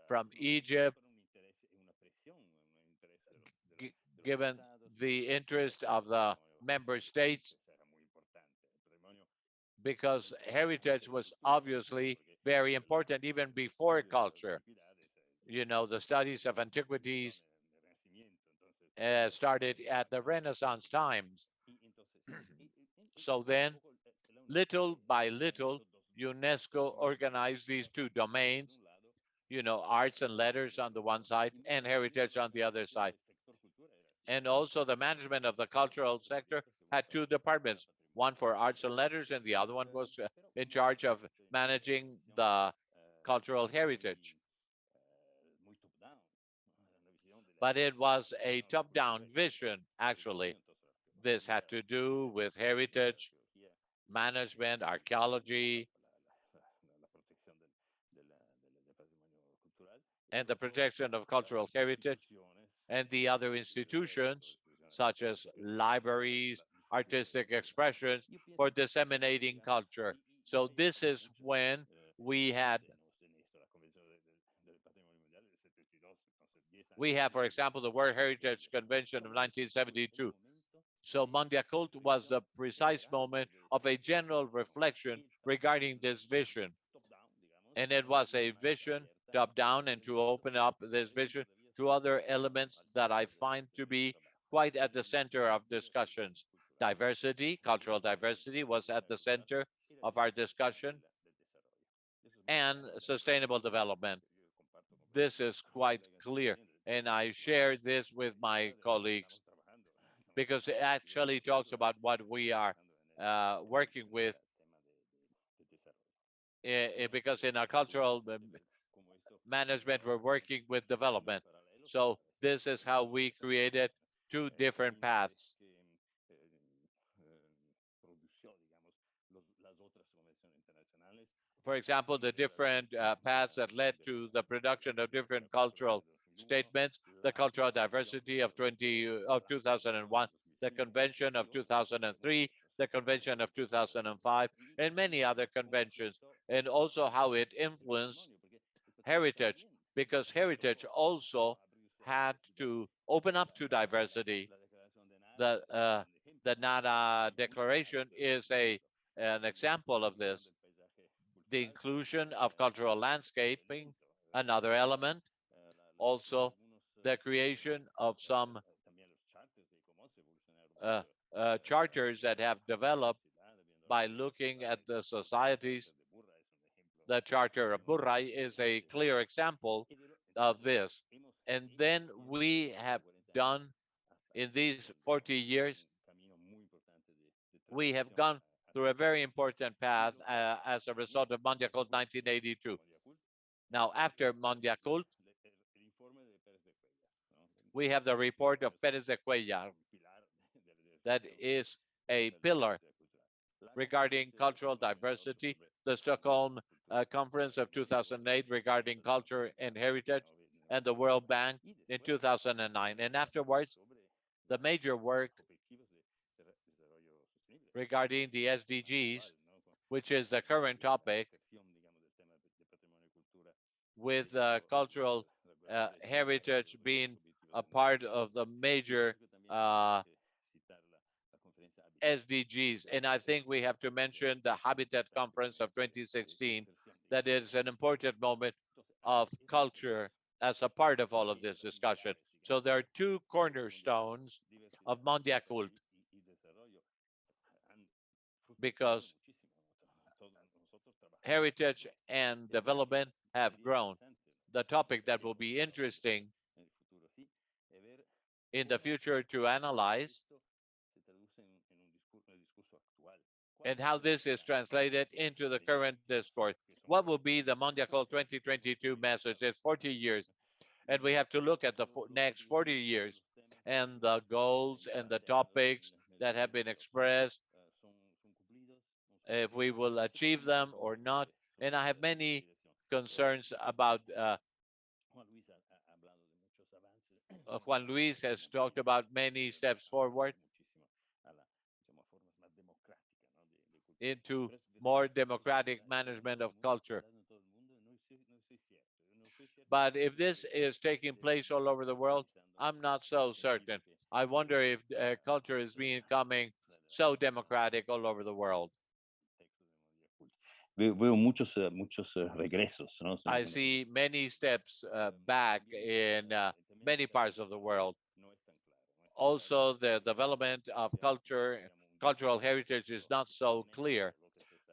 from Egypt, given the interest of the member states, because heritage was obviously very important even before culture. You know, the studies of antiquities started at the Renaissance times. So then, little by little, UNESCO organized these two domains, you know, arts and letters on the one side and heritage on the other side. And also the management of the cultural sector had two departments, one for arts and letters, and the other one was in charge of managing the cultural heritage. But it was a top-down vision, actually. This had to do with heritage, management, archaeology, and the protection of cultural heritage, and the other institutions, such as libraries, artistic expressions, for disseminating culture. So this is when we had, for example, the World Heritage Convention of 1972. So Mondiacult was the precise moment of a general reflection regarding this vision. And it was a vision top down and to open up this vision to other elements that I find to be quite at the center of discussions. Diversity, cultural diversity was at the center of our discussion, and sustainable development. This is quite clear. And I share this with my colleagues because it actually talks about what we are working with. Because in our cultural management, we're working with development. So this is how we created two different paths. For example, the different paths that led to the production of different cultural statements, the cultural diversity of 2001, the convention of 2003, the convention of 2005, and many other conventions, and also how it influenced heritage, because heritage also had to open up to diversity. The Nara Declaration is an example of this. The inclusion of cultural landscaping, another element. Also, the creation of some uh, charters that have developed by looking at the societies. The Charter of Burray is a clear example of this. And then we have done, in these 40 years, we have gone through a very important path as a result of Mondiacult 1982. Now, after Mondiacult, we have the report of Pérez de Cuellar that is a pillar regarding cultural diversity, the Stockholm Conference of 2008 regarding culture and heritage, and the World Bank in 2009. And afterwards, the major work regarding the SDGs, which is the current topic, with cultural heritage being a part of the major uh, SDGs. And I think we have to mention the Habitat Conference of 2016, that is an important moment of culture as a part of all of this discussion. So there are two cornerstones of Mondiacult because heritage and development have grown. The topic that will be interesting in the future to analyze and how this is translated into the current discourse. What will be the Mondiacult 2022 message? It's 40 years, and we have to look at the next 40 years and the goals and the topics that have been expressed, if we will achieve them or not. And I have many concerns about Juan Luis has talked about many steps forward into more democratic management of culture. But if this is taking place all over the world, I'm not so certain. I wonder if culture is becoming so democratic all over the world. Veo muchos regresos, ¿no? I see many steps back in many parts of the world. Also, the development of culture, cultural heritage is not so clear.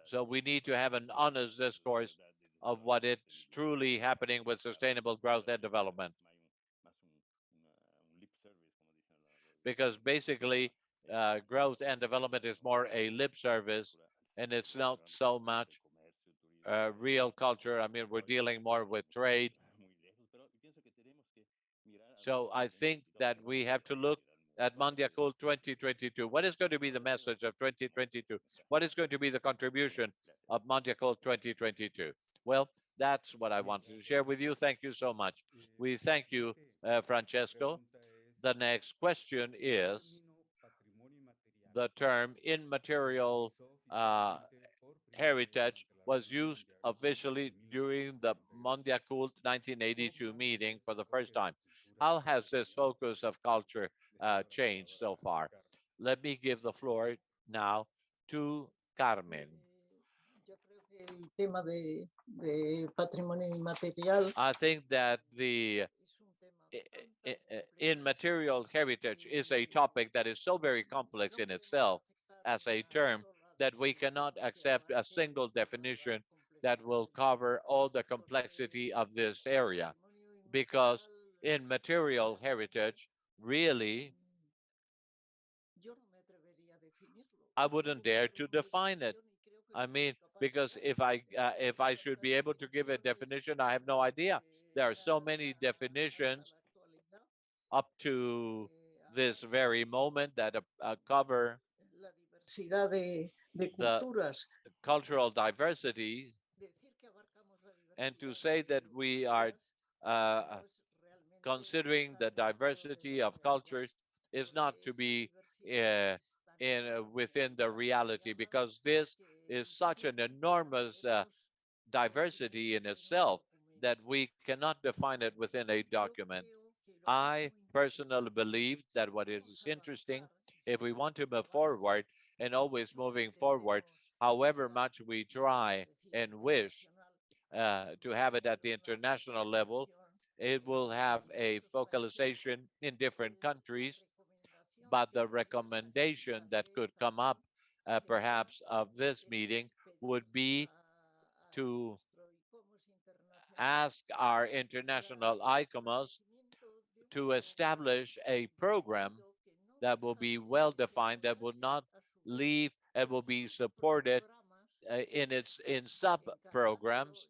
So we need to have an honest discourse of what is truly happening with sustainable growth and development. Because basically, growth and development is more a lip service, and it's not so much real culture. I mean, we're dealing more with trade. So I think that we have to look at Mondiacult 2022. What is going to be the message of 2022? What is going to be the contribution of Mondiacult 2022? Well, that's what I wanted to share with you. Thank you so much. We thank you, Francesco. The next question is the term immaterial heritage was used officially during the Mondiacult 1982 meeting for the first time. How has this focus of culture changed so far? Let me give the floor now to Carmen. I think that the immaterial heritage is a topic that is so very complex in itself as a term that we cannot accept a single definition that will cover all the complexity of this area, because immaterial heritage really, I wouldn't dare to define it. I mean, because if I should be able to give a definition, I have no idea. There are so many definitions up to this very moment that cover the cultural diversity, and to say that we are uh, considering the diversity of cultures is not to be in within the reality, because this is such an enormous diversity in itself that we cannot define it within a document. I personally believe that what is interesting, if we want to move forward and always moving forward, however much we try and wish to have it at the international level, it will have a focalization in different countries. But the recommendation that could come up, perhaps, of this meeting would be to ask our international ICOMOS to establish a program that will be well defined, that will not leave and will be supported in sub programs.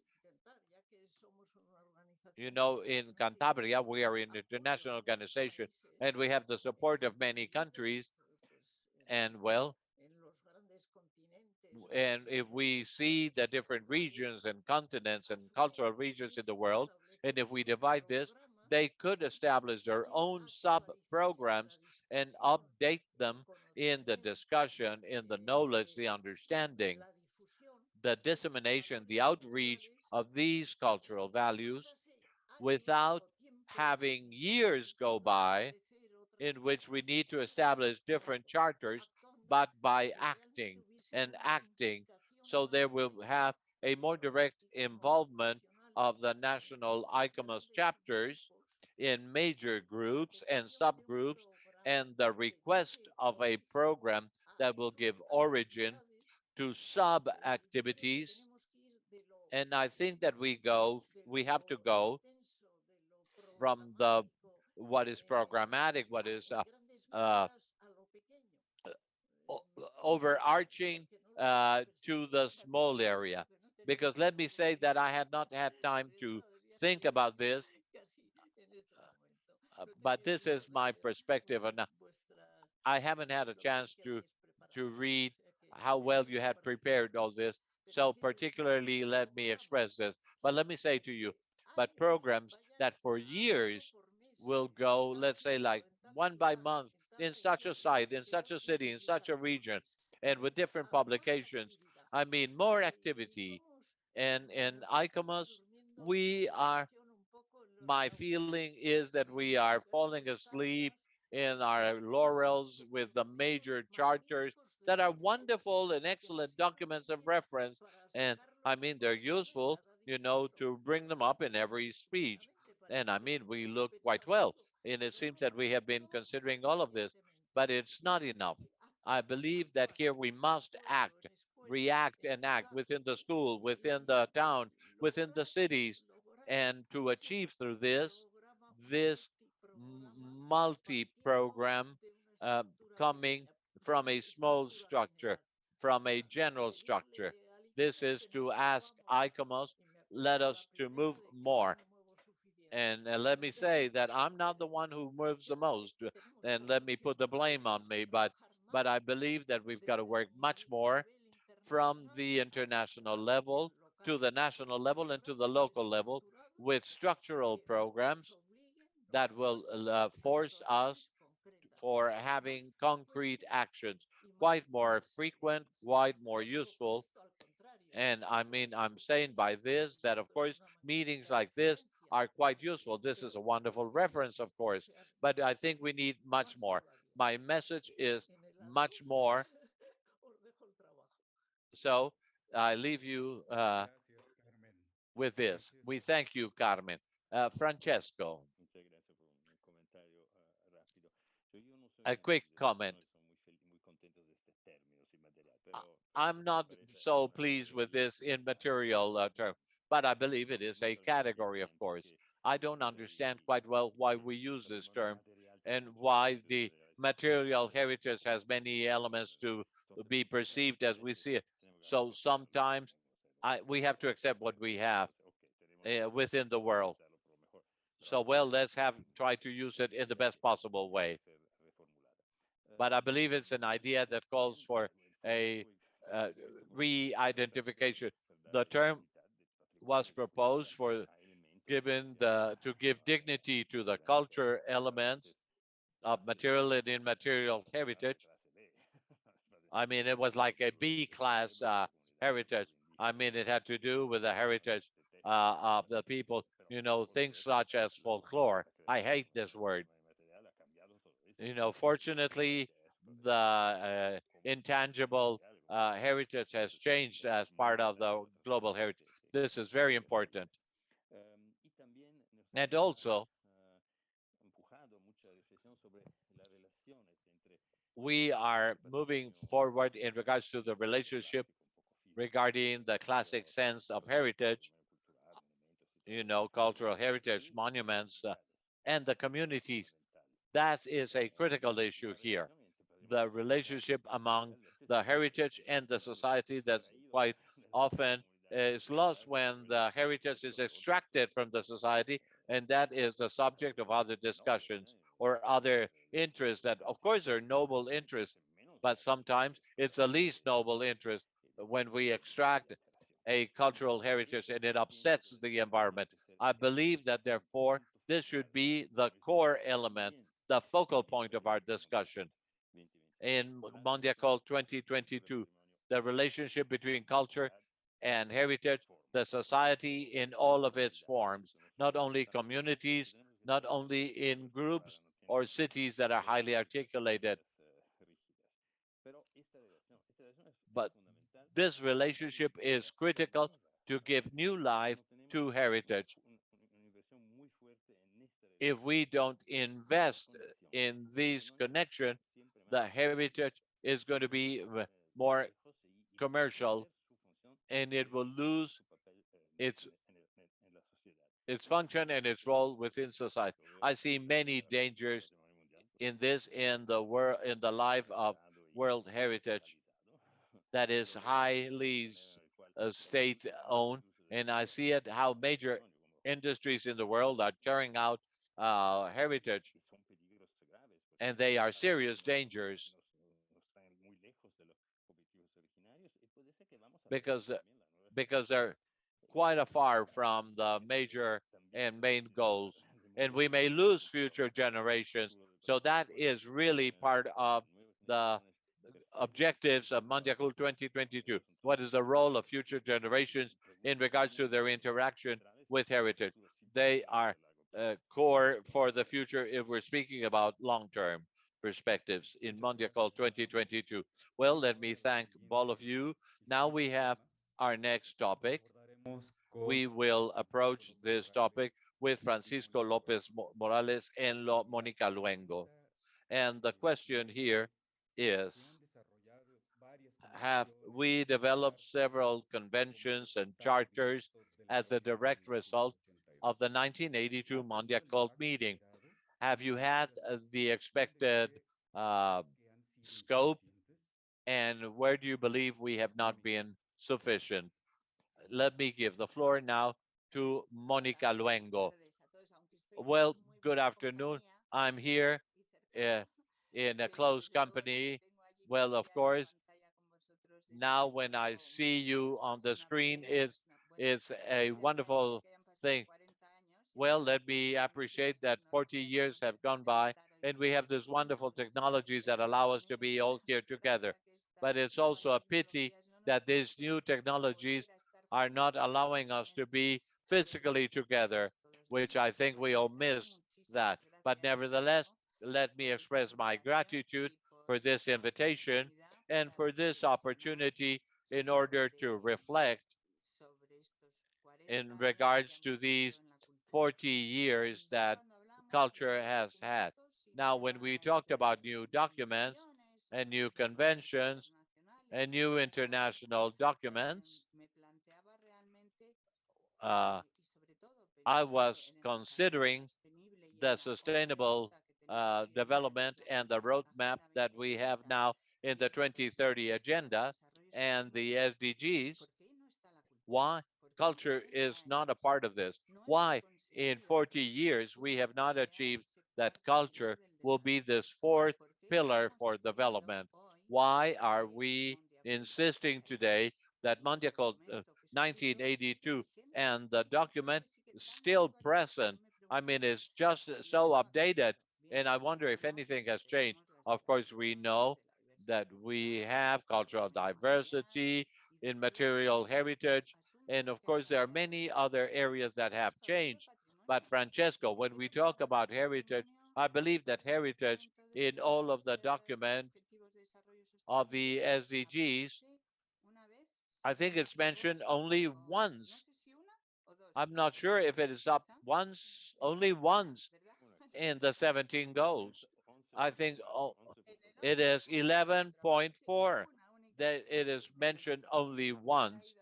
You know, in Cantabria, we are an international organization and we have the support of many countries. And well, and if we see the different regions and continents and cultural regions in the world, and if we divide this, they could establish their own sub programs and update them in the discussion, in the knowledge, the understanding, the dissemination, the outreach of these cultural values without having years go by in which we need to establish different charters, but by acting and acting. So there will have a more direct involvement of the national ICOMOS chapters in major groups and subgroups, and the request of a program that will give origin to sub activities. And I think that we have to go from the what is programmatic, what is uh, overarching to the small area. Because let me say that I had not had time to think about this, but this is my perspective, and I haven't had a chance to read how well you had prepared all this. So particularly, let me express this. But let me say to you, but programs that for years will go, let's say, like one by month in such a site, in such a city, in such a region, and with different publications. I mean, more activity. And in ICOMOS, we are my feeling is that we are falling asleep in our laurels with the major charters that are wonderful and excellent documents of reference. And I mean, they're useful, to bring them up in every speech. And I mean, we look quite well. And it seems that we have been considering all of this, but it's not enough. I believe that here we must act, react, and act within the school, within the town, within the cities, and to achieve through this multi-program uh, coming from a small structure, from a general structure. This is to ask ICOMOS, let us to move more. And let me say that I'm not the one who moves the most, and let me put the blame on me, but I believe that we've got to work much more from the international level to the national level and to the local level with structural programs that will force us for having concrete actions, quite more frequent, quite more useful. And I mean, I'm saying by this that, of course, meetings like this are quite useful. This is a wonderful reference, of course, but I think we need much more. My message is much more. So I leave you Gracias, Carmen. with this. Gracias. We thank you, Carmen. Francesco, Muchas gracias por un comentario rápido. Yo no soy a muy quick feliz, los comment. españoles son muy contentos de este término sin material, I'm pero me not parece so algo pleased with this ridículo, immaterial term, but I believe it is a muy category, of ridículo course. que I don't understand quite well why we use this patrimonio term material tiene and muchos why elementos the inmateriales. material heritage has many elements to Entonces be perceived as we see it. tenemos que So aceptarlo, sometimes we have to accept what we have tenemos la within the vamos a world. usarlo, pero mejor So, well, let's have try to use it in the best possible way. ser reformulada. But I believe it's an idea that calls También for el a fomento y re-identification. The ¿verdad? term Dignidad del was patrimonio proposed for a elementos given esenciales to give dignity to the de la vida. culture A elements veces of material and immaterial clase heritage. B. I mean, it was like a B class heritage. I mean, it had to do with the heritage of the people, things such as folklore. I hate this word. Fortunately, the intangible heritage has changed as part of the global heritage. This is very important. Y también nos And ha also, empujado mucha reflexión sobre las relaciones entre we are moving forward in regards to the relationship clásico, un poco fijo, regarding the classic sense of heritage, cultural, monumentos y todo eso, cultural heritage, y monuments, fundamentales, and the communities. fundamental. That is a critical issue La here. relación entre The patrimonio relationship among cultural, the excesiva, heritage and the society that's extraído quite de las often comunidades is lost culturales y when the heritage is otros extracted from the society, and that is the subject of other nobles, discussions or other interests that, of course, are noble interests, but sometimes it's the least noble interest when we extract a cultural heritage and it upsets the environment. I believe that, therefore, this should be the core element, the focal point of our discussion in Mondiacult 2022, the relationship between culture and heritage the society in all of its forms, not only communities, not only in groups or cities that are highly articulated, but this relationship is critical to give new life to heritage. If we don't invest in this connection, the heritage is going to be more commercial and it will lose its its function and its role within society. I see many dangers in this in the world in the life of World Heritage that is highly state owned, and I see it how major industries in the world are carrying out heritage, and they are serious dangers because because they're quite afar from the major and main goals, and we may lose future generations. So that is really part of the objectives of Mondiacult 2022. What is the role of future generations in regards to their interaction with heritage? They are core for the future if we're speaking about long-term perspectives in Mondiacult 2022. Well, let me thank all of you. Now we have our next topic. We will approach this topic with Francisco Lopez Morales and Monica Luengo. And the question here is, have we developed several conventions and charters as a direct result of the 1982 Mondiacult meeting? Have you had the expected uh, scope, and where do you believe we have not been sufficient? Let me give the floor now to Monica Luengo. Well, good afternoon. I'm here uh, in a close company. Well, of course, now when I see you on the screen, it's a wonderful thing. Well, let me appreciate that 40 years have gone by and we have these wonderful technologies that allow us to be all here together. But it's also a pity that these new technologies are not allowing us to be physically together, which I think we all miss that. But nevertheless, let me express my gratitude for this invitation and for this opportunity in order to reflect in regards to these 40 years that culture has had. Now, when we talked about new documents and new conventions and new international documents, uh, I was considering the sustainable development and the roadmap that we have now in the 2030 agenda and the SDGs. Why culture is not a part of this? Why in 40 years we have not achieved that culture will be this fourth pillar for development? Why are we insisting today that Mondiacult 1982 and the document is still present? I mean, it's just so updated, and I wonder if anything has changed. Of course, we know that we have cultural diversity, in material heritage. And of course, there are many other areas that have changed. But Francesco, when we talk about heritage, I believe that heritage in all of the documents of the SDGs, I think it's mentioned only once. I'm not sure if it is up once, only once in the 17 goals. I think it is 11.4 that it is mentioned only once.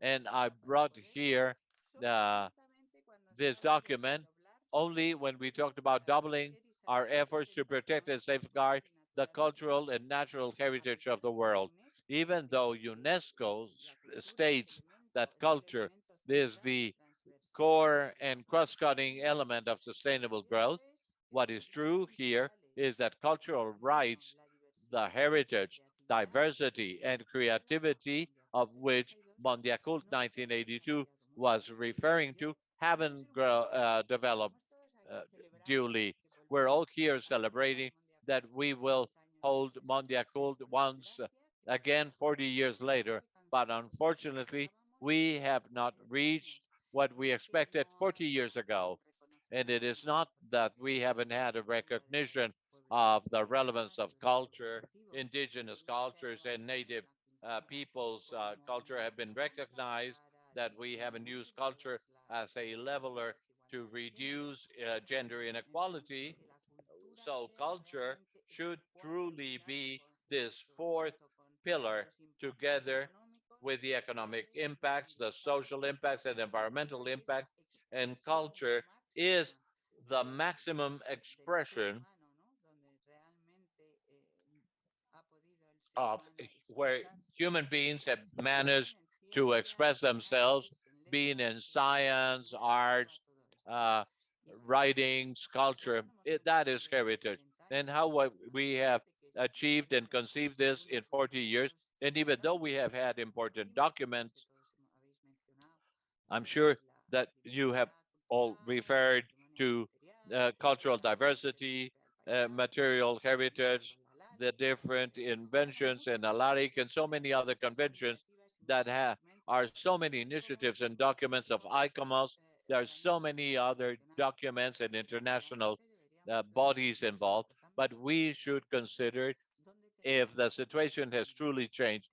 And I brought here uh, this document only when we talked about doubling our efforts to protect and safeguard the cultural and natural heritage of the world. Even though UNESCO states that culture is the core and cross-cutting element of sustainable growth, what is true here is that cultural rights, the heritage, diversity, and creativity of which Mondiacult 1982 was referring to haven't developed uh, duly. We're all here celebrating that we will hold Mondiacult once again 40 years later, but unfortunately, We have not reached what we expected 40 years ago. And it is not that we haven't had a recognition of the relevance of culture, indigenous cultures, and native peoples' culture have been recognized, that we haven't used culture as a leveler to reduce gender inequality. So culture should truly be this fourth pillar, together with the economic impacts, the social impacts, and environmental impacts. And culture is the maximum expression of where human beings have managed to express themselves, being in science, arts, uh, writing, sculpture. That is heritage. And how we have achieved and conceived this in 40 years. And even though we have had important documents, I'm sure that you have all referred to cultural diversity, material heritage, the different inventions and ALARIC, and so many other conventions that are so many initiatives and documents of ICOMOS. There are so many other documents and international bodies involved, but we should consider if the situation has truly changed,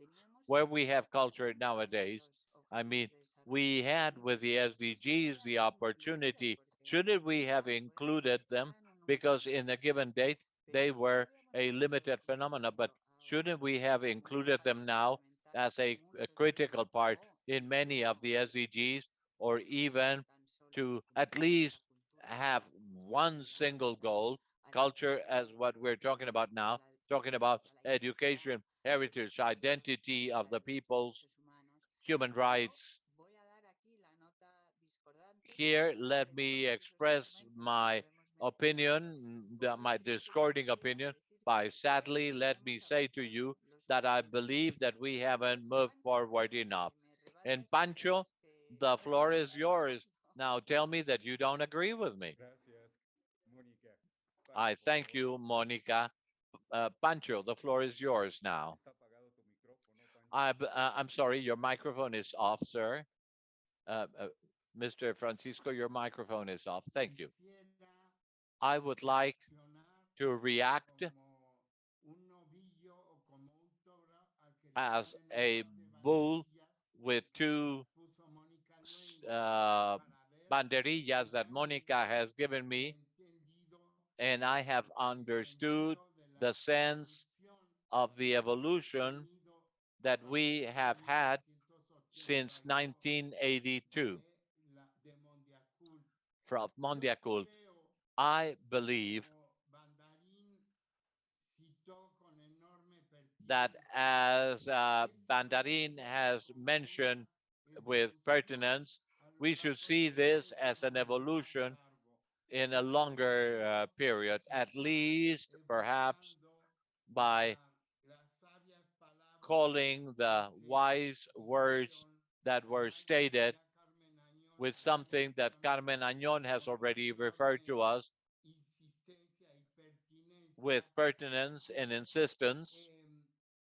where we have culture nowadays. I mean, we had with the SDGs the opportunity, shouldn't we have included them? Because in a given date, they were a limited phenomena, but shouldn't we have included them now as a critical part in many of the SDGs, or even to at least have one single goal, culture as what we're talking about now, talking about education, heritage, identity of the peoples, human rights. Here, let me express my opinion, my discording opinion, by sadly, let me say to you that I believe that we haven't moved forward enough. And Pancho, the floor is yours. Now tell me that you don't agree with me. Gracias, Mónica. I Pancho, por thank favor. you, Monica. Pancho, the floor is yours now. Está apagado tu micrófono, Pancho. I'm sorry, your microphone is off, sir. Uh, uh, Mr. Francisco, your microphone is off. Thank you. Quisiera I would like reaccionar to react como un novillo o como un toro al que le as ponen un a par de bull banderillas with que nos two puso Mónica Luengo uh, para ver banderillas si that ya Monica hemos has given me, entendido and I have el understood sentido de the la sense evolución of the que hemos evolution tenido a that we partir de have had since 1982 1982 de Mondiacult. from Yo Mondiacult. creo I que believe como Bandarín citó con enorme that pertinencia, as esto no se Bandarin toma has como una mentioned with evolución pertinence, a lo we should largo see de this as tiempo an mucho más evolution largo. in a Tal longer vez, period, at quizá, least perhaps evocando by las sabias palabras calling que the se wise words dijeron that con were algo que stated ya Carmen Añón with había something that mencionado Carmen Añon has con already referred enorme to us insistencia y with pertinencia pertinence and que insistence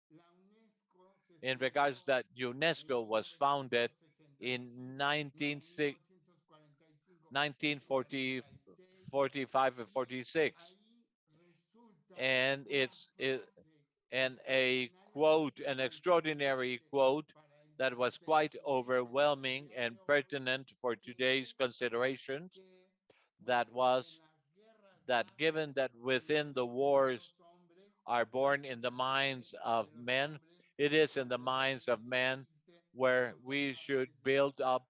la UNESCO se in regards fundó that en UNESCO was founded in 1965, no, 1945 1945 and y 46. ahí resulta And una it frase and a quote, extraordinariamente an extraordinary pertinente quote para that was quite pertinente para el overwhelming día and de hoy, pertinent for y today's es considerations. que That puesto que en was las guerras that given that en la within the mente de wars los hombres, are born pues in en the la minds mente of de los men, hombres it is in the donde minds of deben men construirse where los we should valores de la build paz. up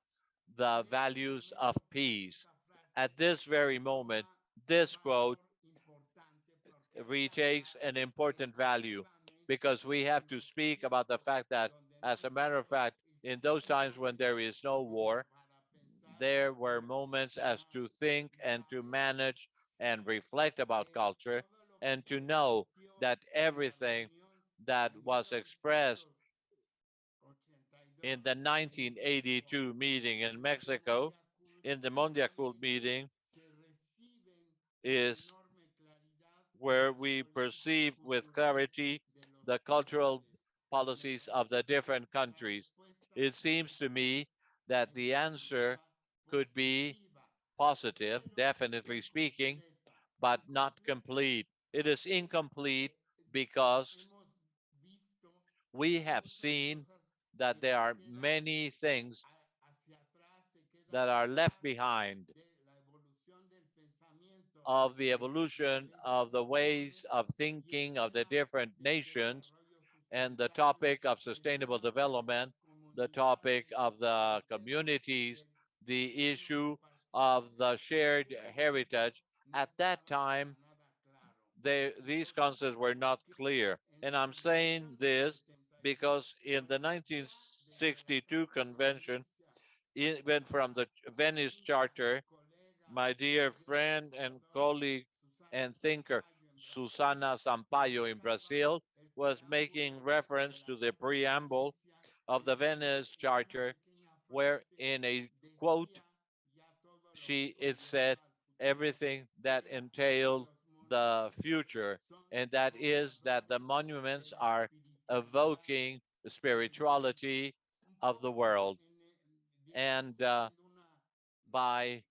the En este values of momento, pues peace. esa At frase this very moment, cobra un this quote valor importante porque hay que retakes hablar an important value efectivamente because we have en to los speak about the tiempos fact that, donde no as hay a matter of guerra fact, in those times when there exactamente is no como war, para pensar there were en moments as reflexionar to think y and to saber manage and si reflect about culture todo lo que and to se know discutió that en la everything reunión that de was expressed 1982 in the en México 1982 meeting in y en Mexico, Mondiacult in the Mondiacult realmente meeting, se reciben con is enorme claridad where las we políticas perceive with culturales clarity de los the cultural países. Y me policies of the parece que different la countries. respuesta It seems to me that the answer could be positive, definitely speaking, but not complete. It is incomplete because we have seen that there are many things that are left behind of the evolution of the ways of thinking of the different nations and the topic of sustainable development, the topic of the communities, the issue of the shared heritage. At that time, these concepts were not clear. And I'm saying this because in the 1962 convention, even from the Venice Charter, my dear friend and colleague and thinker Susana Sampaio in Brazil was making reference to the preamble of the Venice Charter, where in a quote, it said everything that entailed the future, and that is that the monuments are evoking the spirituality of the world. And by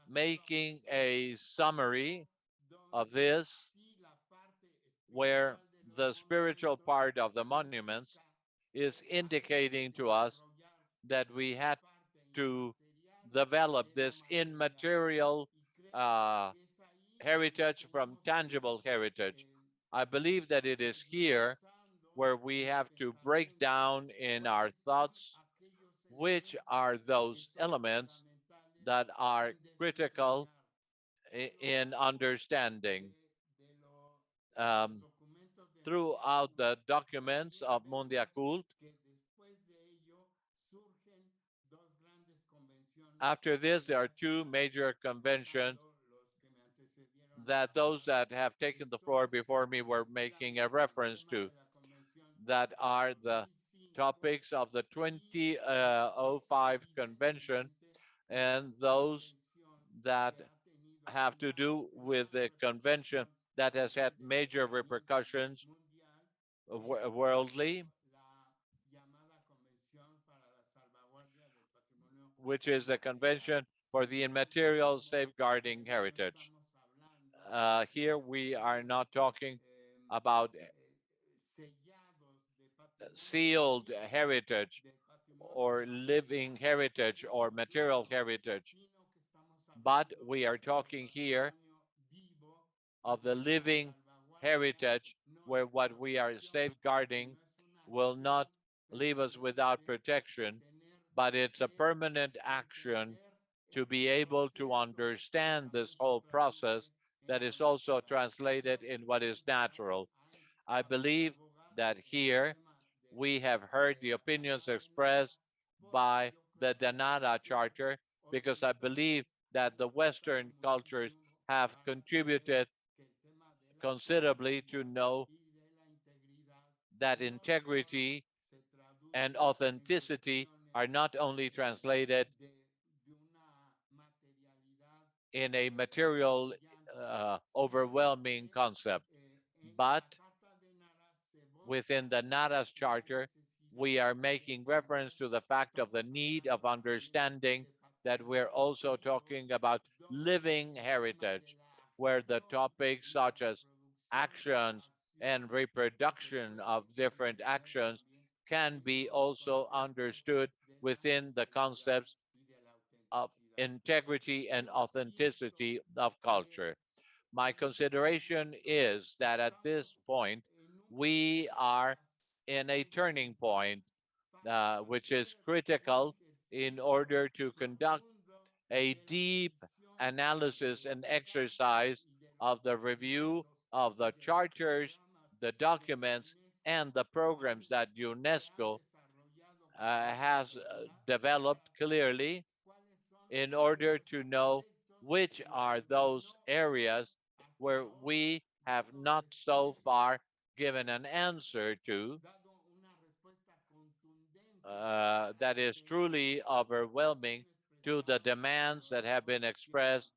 making a summary of this, where the spiritual part of the monuments is indicating to us that we had to develop this immaterial uh, heritage from tangible heritage. I believe that it is here where we have to break down in our thoughts which are those elements that are critical in understanding. Um, Throughout the documents of Mondiacult, after this, there are two major conventions that those that have taken the floor before me were making a reference to, that are the topics of the 2005 convention and those that have to do with the convention that has had major repercussions worldly, which is the Convention for the Immaterial Safeguarding Heritage. Here we are not talking about sealed heritage or living heritage or material heritage, but we are talking here of the living heritage where what we are safeguarding will not leave us without protection, but it's a permanent action to be able to understand this whole process that is also translated in what is natural. I believe that here we have heard the opinions expressed by the Danada Charter, because I believe that the Western cultures have contributed considerably to know that integrity and authenticity are not only translated in a material, overwhelming concept, but within the Naras Charter, we are making reference to the fact of the need of understanding that we're also talking about living heritage, where the topics such as actions and reproduction of different actions can be also understood within the concepts of integrity and authenticity of culture. My consideration is that at this point, we are in a turning point, which is critical in order to conduct a deep analysis and exercise of the review of the charters, the documents, and the programs that UNESCO has developed clearly in order to know which are those areas where we have not so far given an answer to, that is truly overwhelming to the demands that have been expressed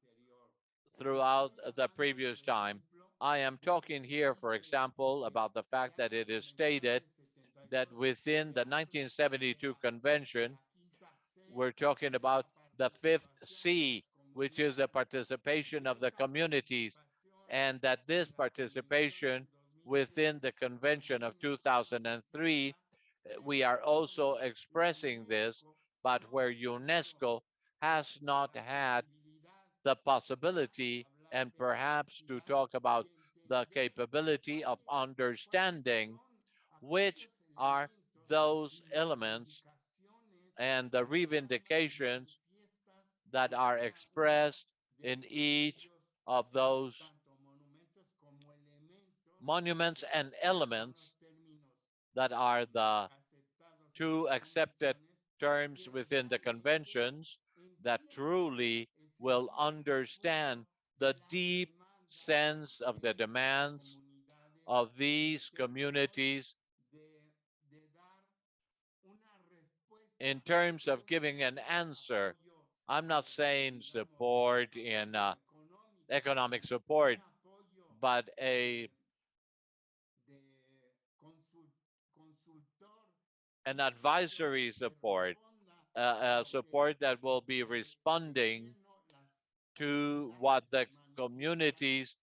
throughout the previous time. I am talking here, for example, about the fact that it is stated that within the 1972 convention, we're talking about the fifth C, which is the participation of the communities, and that this participation within the convention of 2003, we are also expressing this, but where UNESCO has not had the possibility and perhaps to talk about the capability of understanding which are those elements and the reivindications that are expressed in each of those monuments and elements that are the two accepted terms within the conventions that truly will understand the deep sense of the demands of these communities in terms of giving an answer. I'm not saying support in economic support, but an advisory support, support that will be responding to what the communities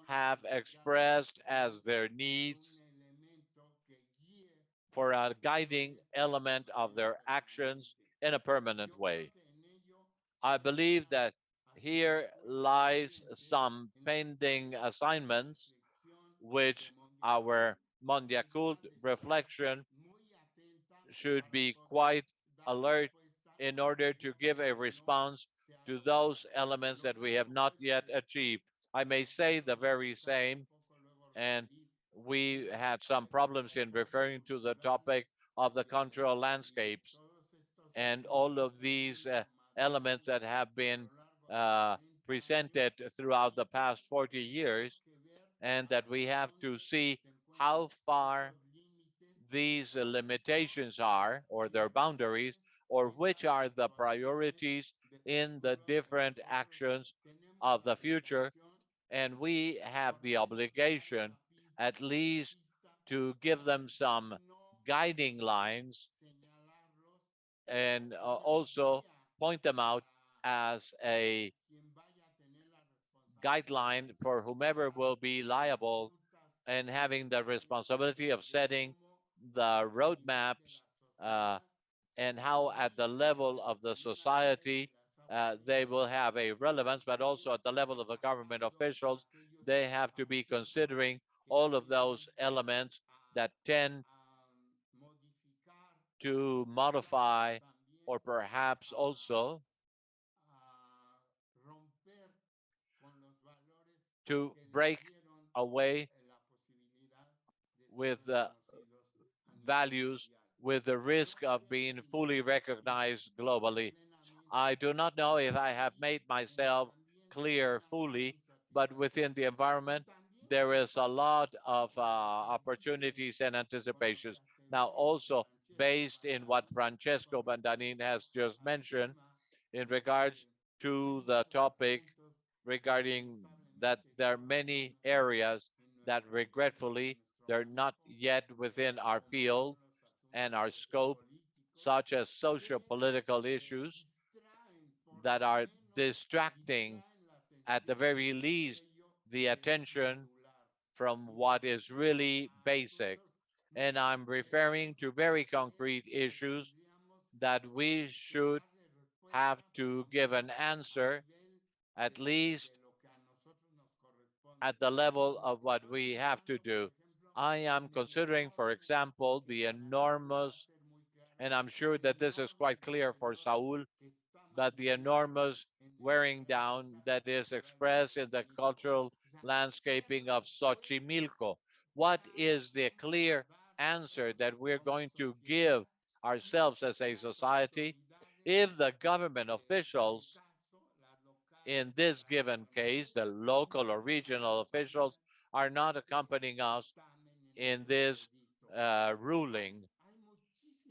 have expressed as their needs for a guiding element of their actions in a permanent way. I believe that here lies some pending assignments which our Mondiacult reflection should be quite alert in order to give a response to those elements that we have not yet achieved. I may say the very same, and we had some problems in referring to the topic of the cultural landscapes and all of these elements that have been uh, presented throughout the past 40 years, and that we have to see how far these limitations are or their boundaries, or which are the priorities in the different actions of the future. And we have the obligation at least to give them some guiding lines and also point them out as a guideline for whomever will be liable and having the responsibility of setting the roadmaps uh, and how at the level of the society they will have a relevance, but also at the level of the government officials, they have to be considering all of those elements that tend to modify or perhaps also to break away with the values with the risk of being fully recognized globally. I do not know if I have made myself clear fully, but within the environment, there is a lot of opportunities and anticipations. Now, also based in what Francesco Bandanin has just mentioned in regards to the topic regarding that there are many areas that regretfully they're not yet within our field and our scope, such as social political issues that are distracting, at the very least, the attention from what is really basic. And I'm referring to very concrete issues that we should have to give an answer, at least at the level of what we have to do. I am considering, for example, the enormous, and I'm sure that this is quite clear for Saul, that the enormous wearing down that is expressed in the cultural landscaping of Xochimilco. What is the clear answer that we're going to give ourselves as a society if the government officials, in this given case, the local or regional officials, are not accompanying us in this ruling,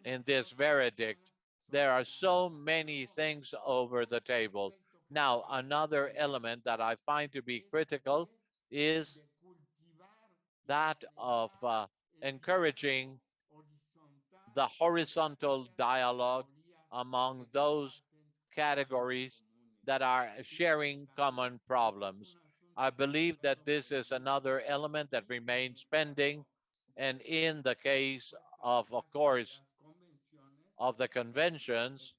in this verdict? There are so many things over the table. Now, another element that I find to be critical is that of encouraging the horizontal dialogue among those categories that are sharing common problems. I believe that this is another element that remains pending. And in the case of course, of the conventions,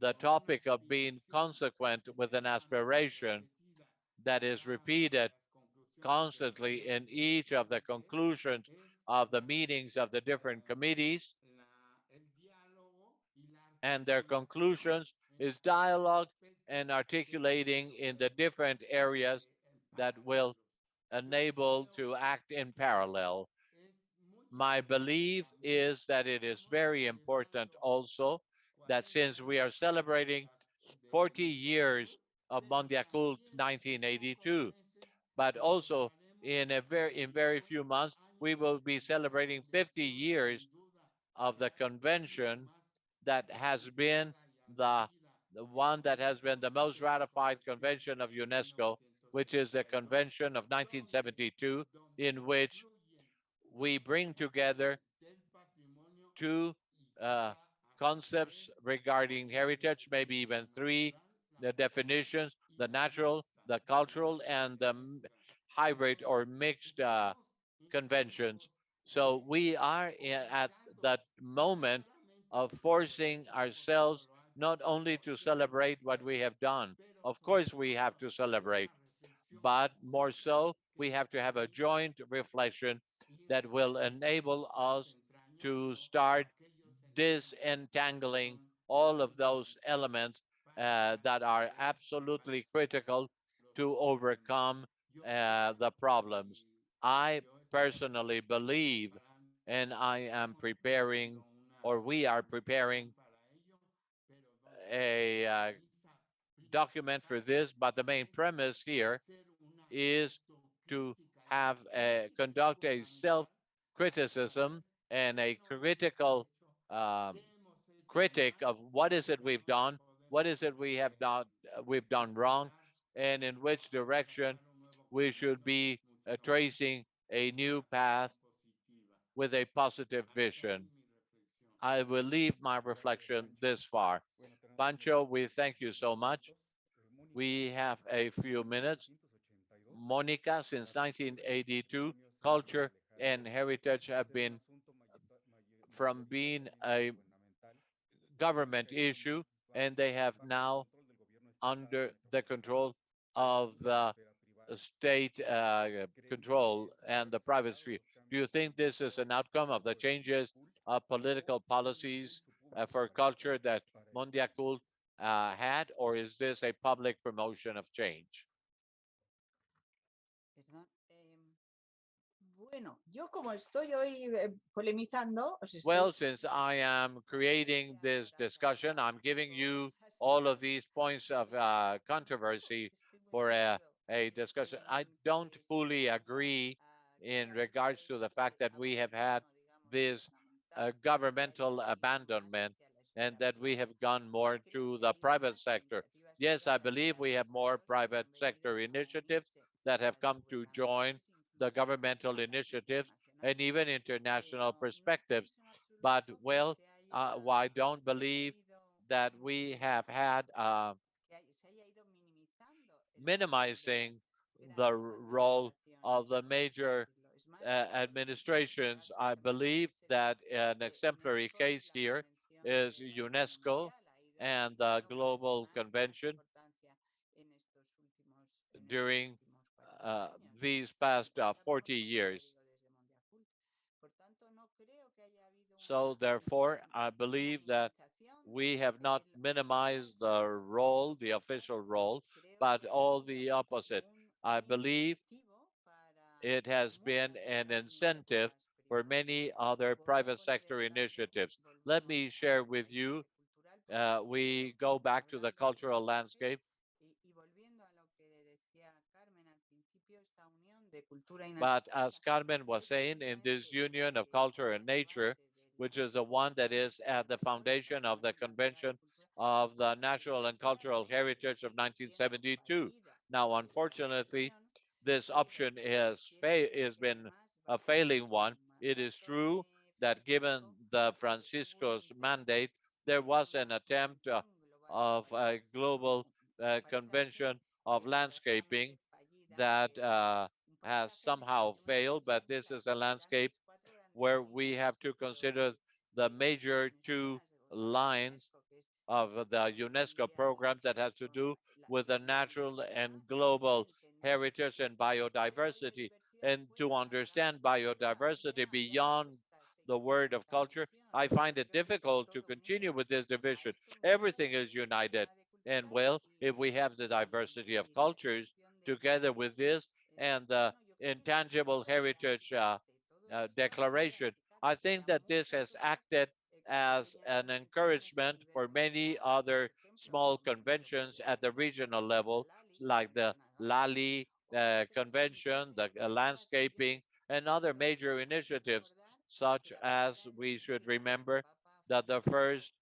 the topic of being consequent with an aspiration that is repeated constantly in each of the conclusions of the meetings of the different committees and their conclusions is dialogue and articulating in the different areas that will enable to act in parallel. My belief is that it is very important also that since we are celebrating 40 years of Mondiacult 1982, but also in very few months we will be celebrating 50 years of the convention that has been the the one that has been the most ratified convention of UNESCO, which is the Convention of 1972, in which we bring together two uh, concepts regarding heritage, maybe even three, the definitions, the natural, the cultural, and the hybrid or mixed conventions. So we are at that moment of forcing ourselves not only to celebrate what we have done. Of course, we have to celebrate, but more so, we have to have a joint reflection that will enable us to start disentangling all of those elements that are absolutely critical to overcome the problems. I personally believe, and I am preparing, or we are preparing a document for this, but the main premise here is to have conduct a self criticism and a critical um, critic of what is it we've done, what is it we have not we've done wrong, and in which direction we should be tracing a new path with a positive vision. I will leave my reflection this far. Pancho, we thank you so much. We have a few minutes. Monica, since 1982, culture and heritage have been from being a government issue, and they have now under the control of the state control and the private sphere. Do you think this is an outcome of the changes of political policies for culture that Mondiacult had, or is this a public promotion of change? Perdón. Bueno, yo como estoy hoy polemizando, os estoy Well, since I am creating this discussion, I'm giving you all of these points of controversy estoy muy for de acuerdo a discussion. I en don't que se fully empieza agree a in crear regards to modelos the de fact that we have had abandono, digamos, this gubernamental governmental hacia ir más abandonment hacia la and esfera that we privada. have gone Yo more creo to que the había private más sector. iniciativas Yes, I privadas que believe han we have more demostrado que private han venido sector a initiatives unirse that have a las come to join gubernamentales, the incluso governmental a las initiatives and internacionales. even international No perspectives. pienso en But absoluto que well, I don't que haya believe habido that we un have had se haya ido minimizando el papel minimizing de the las role of administraciones, the por así major decirlo. Es más, administrations. caso I believe particular sería that an exemplary UNESCO y case la here Convención is de Patrimonio UNESCO Mundial ha ido and the dando Global más Convention importancia en estos during últimos 40 años. these past Por tanto, 40 por eso lo years. digo desde Mondiacult. Por tanto, no creo que haya habido So therefore, I una believe that minimización we have not de la minimized the situación. role, the Al official contrario, role, creo but que ha all sido the opposite. I un believe incentivo it para has been muchas an otras incentive iniciativas for privadas. many other Voy a private poner sector el caso, initiatives. Let volvemos me share with al you, eje cultural, porque sí we creo go que back to the hablando en cultural presente landscape, y volviendo a lo que decía Carmen al principio, esta unión de cultura y but as naturaleza Carmen was es saying, in this precisamente union la of que culture and forma nature, base de which la is the one that is at the convención de foundation of the patrimonio natural y Convention cultural of the y Natural and que Cultural Heritage of sigue siendo 1972. fallida Now, esta unfortunately, convención this y option que has si es been que a además va a failing one. un It is mandato true de that given the Francisco's mandate, there was an attempt of a global convention of landscaping that has somehow failed, but this is a landscape where we have to consider the major two lines of the UNESCO program that has to do with the natural and global heritage and biodiversity. And to understand biodiversity beyond the word of culture, I find it difficult to continue with this division. Everything is united. And well, if we have the diversity of cultures together with this and the intangible heritage declaration, I think that this has acted as an encouragement for many other small conventions at the regional level, like the Lali convention, the landscaping, and other major initiatives, such as we should remember that the first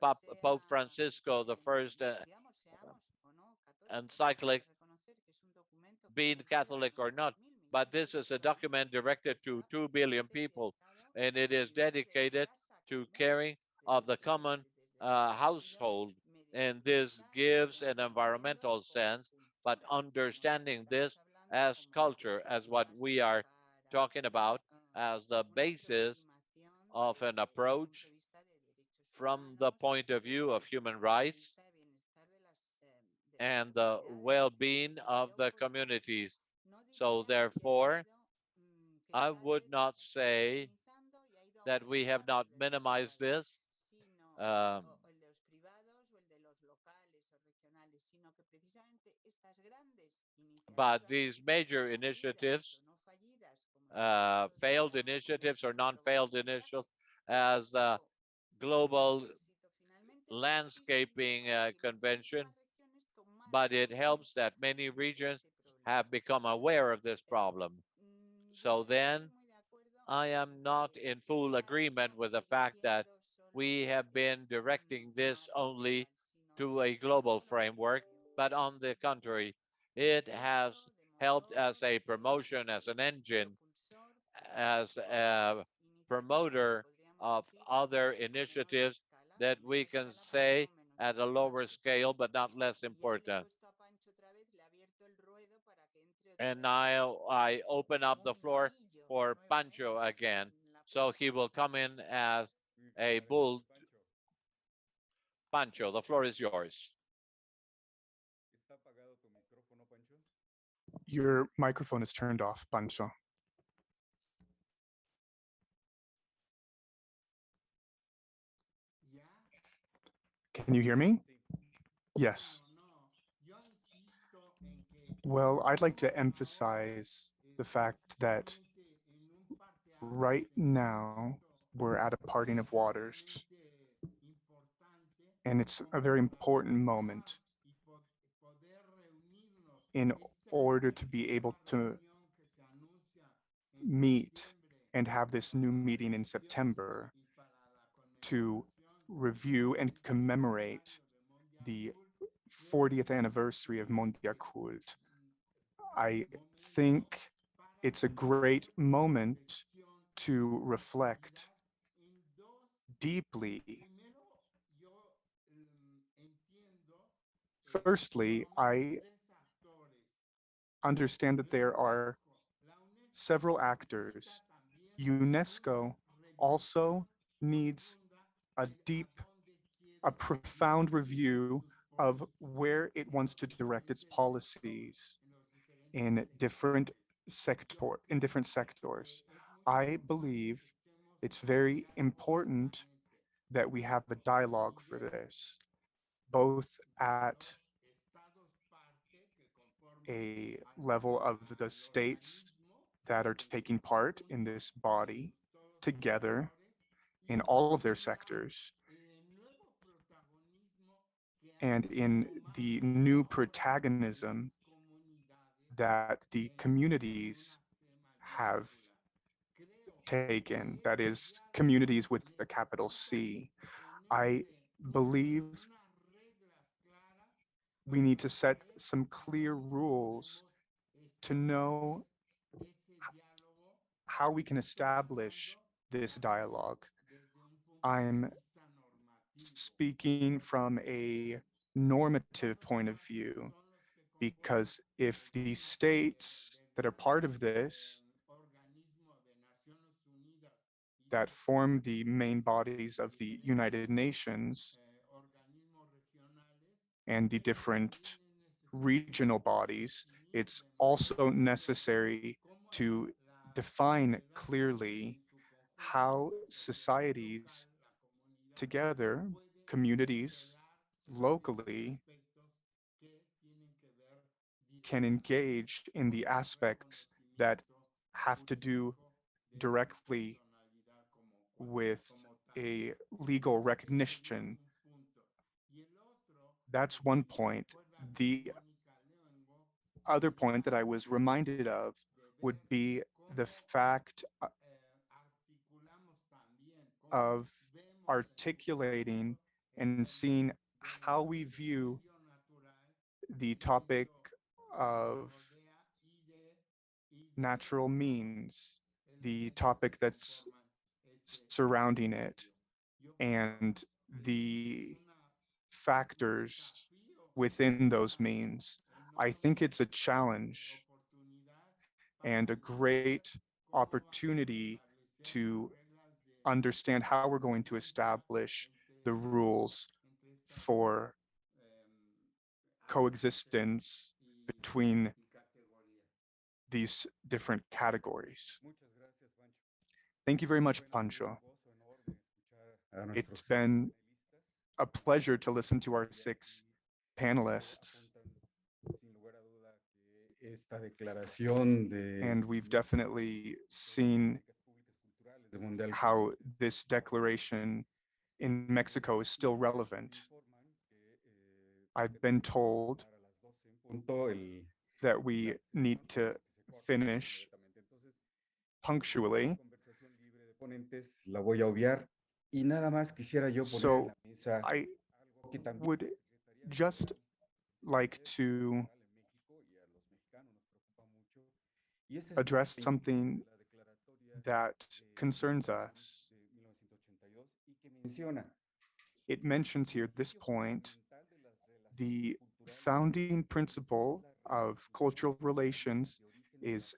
Pope Francisco, the first encyclic, being Catholic or not, but this is a document directed to 2 billion people, and it is dedicated to caring of the common household. And this gives an environmental sense, but understanding this as culture, as what we are talking about, as the basis of an approach from the point of view of human rights and the well-being of the communities. So therefore, I would not say that we have not minimized this, um, but these major initiatives, failed initiatives or non-failed initiatives, as the global landscaping convention, but it helps that many regions have become aware of this problem. So then I am not in full agreement with the fact that we have been directing this only to a global framework, but on the contrary, it has helped as a promotion, as an engine, as a promoter of other initiatives that we can say at a lower scale, but not less important. And now I open up the floor for Pancho again. So he will come in as a bull. Pancho, the floor is yours. ¿Está apagado tu micrófono, Pancho? Your microphone is turned off, Pancho. ¿Ya? Can you hear me? Sí. Yes. Claro, no. Yo insisto en que Well, I'd like to ahora emphasize the fact that precisamente en un right parteaguas now we're at a parting of waters, verdaderamente importante and it's a como very para important llegar moment y poder reunirnos. in order to be able Esta to reunión que se anuncia en meet septiembre and have this para new la meeting in reflexión September y para la to conmemoración review del and commemorate aniversario de the Mondiacult. 40th anniversary of Mondiacult. I Momento think para it's a hacer great moment reflexión to y reflect profundidad en dos. deeply. Primero, yo entiendo Firstly, economía I tres actores. understand that La there are UNESCO. La UNESCO several necesita actors. también UNESCO una also revisión needs profunda a de a deep, dónde a quiere profound dirigir review sus of políticas where it en wants los to direct its diferentes sectores, policies en los diferentes in different sectores. Yo creo sectors. que es muy I importante believe que estemos it's en very diálogo important permanente that we have a dialogue for nivel this, both de at los estados parte que conforman a level of the al states organismo, that are en taking su part in conjunto, this y en body todos sus together sectores, in y all of their en sectors el nuevo protagonismo que and han in the tomado new ahora las protagonism comunidades that the en communities una C have mayúscula. Creo taken, que that ese is, diálogo communities with the capital necesita C. I ponerse believe unas reglas claras we para need to set saber some a clear dónde rules podemos to know establecer ese diálogo how we can trabajando establish this dialogue. I'm speaking from a normative point of view, because if the states that are part of this, that form the main bodies of the United Nations and the different regional bodies, it's also necessary to define clearly how societies together, communities locally, can engage in the aspects that have to do directly with a legal recognition. That's one point. The other point that I was reminded of would be the fact of articulating and seeing how we view the topic of natural means, the topic that's surrounding it, and the factors within those means. I think it's a challenge and a great opportunity to understand how we're going to establish the rules for coexistence between these different categories. Muchas gracias, Pancho. Thank you very much, Bueno, ha sido un Pancho. gozo enorme escuchar a nuestros It's seis been panelistas. a pleasure to listen to our Ya 6 aquí, panelists, apuntan sin lugar a duda que esta declaración de and we've definitely seen políticas públicas culturales de Mondial how this declaration in Mexico is still relevant. I've been told that we need to finish punctually. La voy a obviar y nada más quisiera yo poner en So la mesa I algo que también would just like to address something that concerns us. It mentions here at this point the founding principle of cultural relations is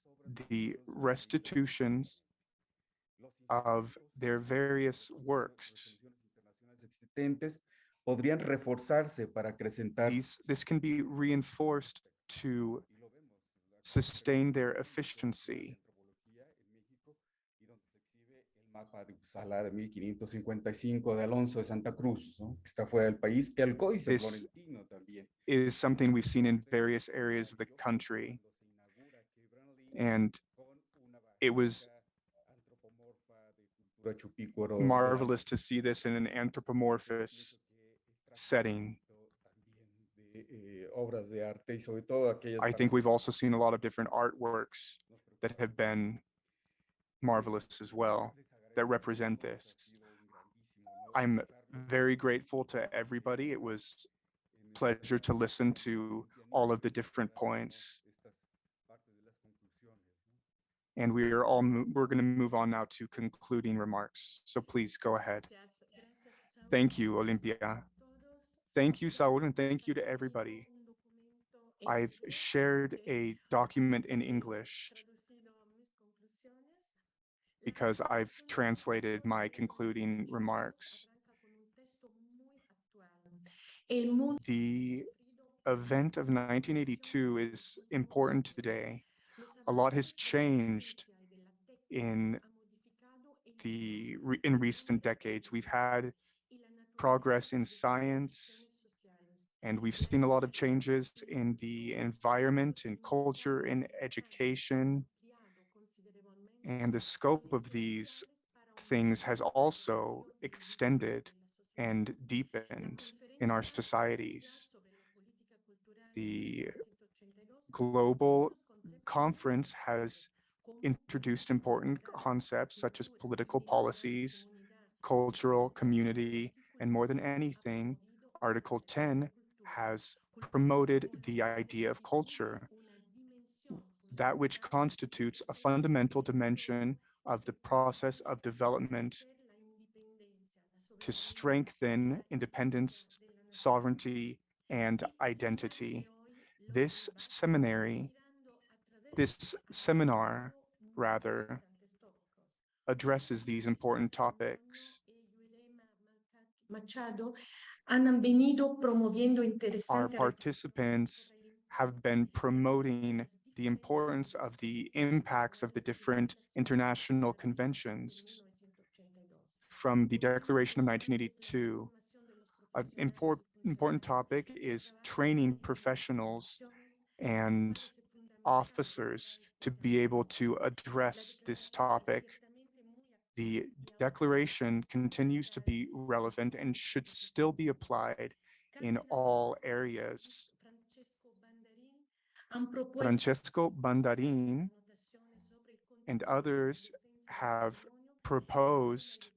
the restitutions of their various works. podrían reforzarse para acrecentar This can be reinforced to sustain their efficiency. mapa de Uppsala de 1555 de Alonso de Santa Cruz, ¿no? Que está fuera del país, el Códice This Florentino también. is something we've seen in various areas of the country, and it was marvelous to see this in an anthropomorphous setting. I think we've also seen a lot of different artworks that have been marvelous as well, that represent this. I'm very grateful to everybody. It was a pleasure to listen to all of the different points. And we're going to move on now to concluding remarks. So please go ahead. Thank you, Olympia. Thank you, Saul, and thank you to everybody. I've shared a document in English because I've translated my concluding remarks. The event of 1982 is important today. A lot has changed in recent decades. We've had progress in science, and we've seen a lot of changes in the environment, in culture, in education. And the scope of these things has also extended and deepened in our societies. The global conference has introduced important concepts such as political policies, cultural, community, and more than anything, Article 10 has promoted the idea of culture, that which constitutes a fundamental dimension of the process of development to strengthen independence, sovereignty, and identity. This seminary, this seminar, rather, addresses these important topics. Our participants have been promoting the importance of the impacts of the different international conventions from the Declaration of 1982. An important topic is training professionals and officers to be able to address this topic. The declaration continues to be relevant and should still be applied in all areas. Francesco Bandarin and others have proposed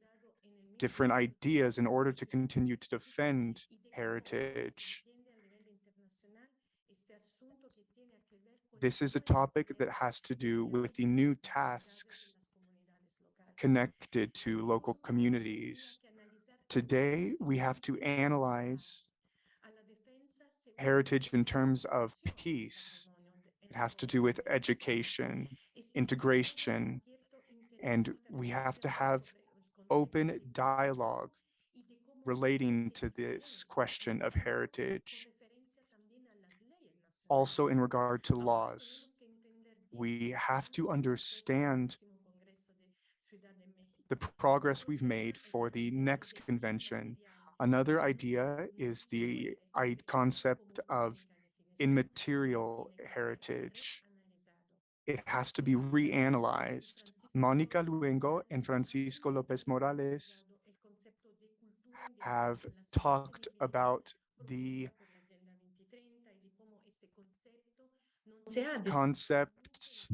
different ideas in order to continue to defend heritage. This is a topic that has to do with the new tasks connected to local communities. Today, we have to analyze heritage in terms of peace. It has to do with education, integration, and we have to have open dialogue relating to this question of heritage. Also, in regard to laws, we have to understand the progress we've made for the next convention. Another idea is the concept of immaterial heritage. It has to be reanalyzed. Monica Luengo and Francisco Lopez Morales have talked about the concepts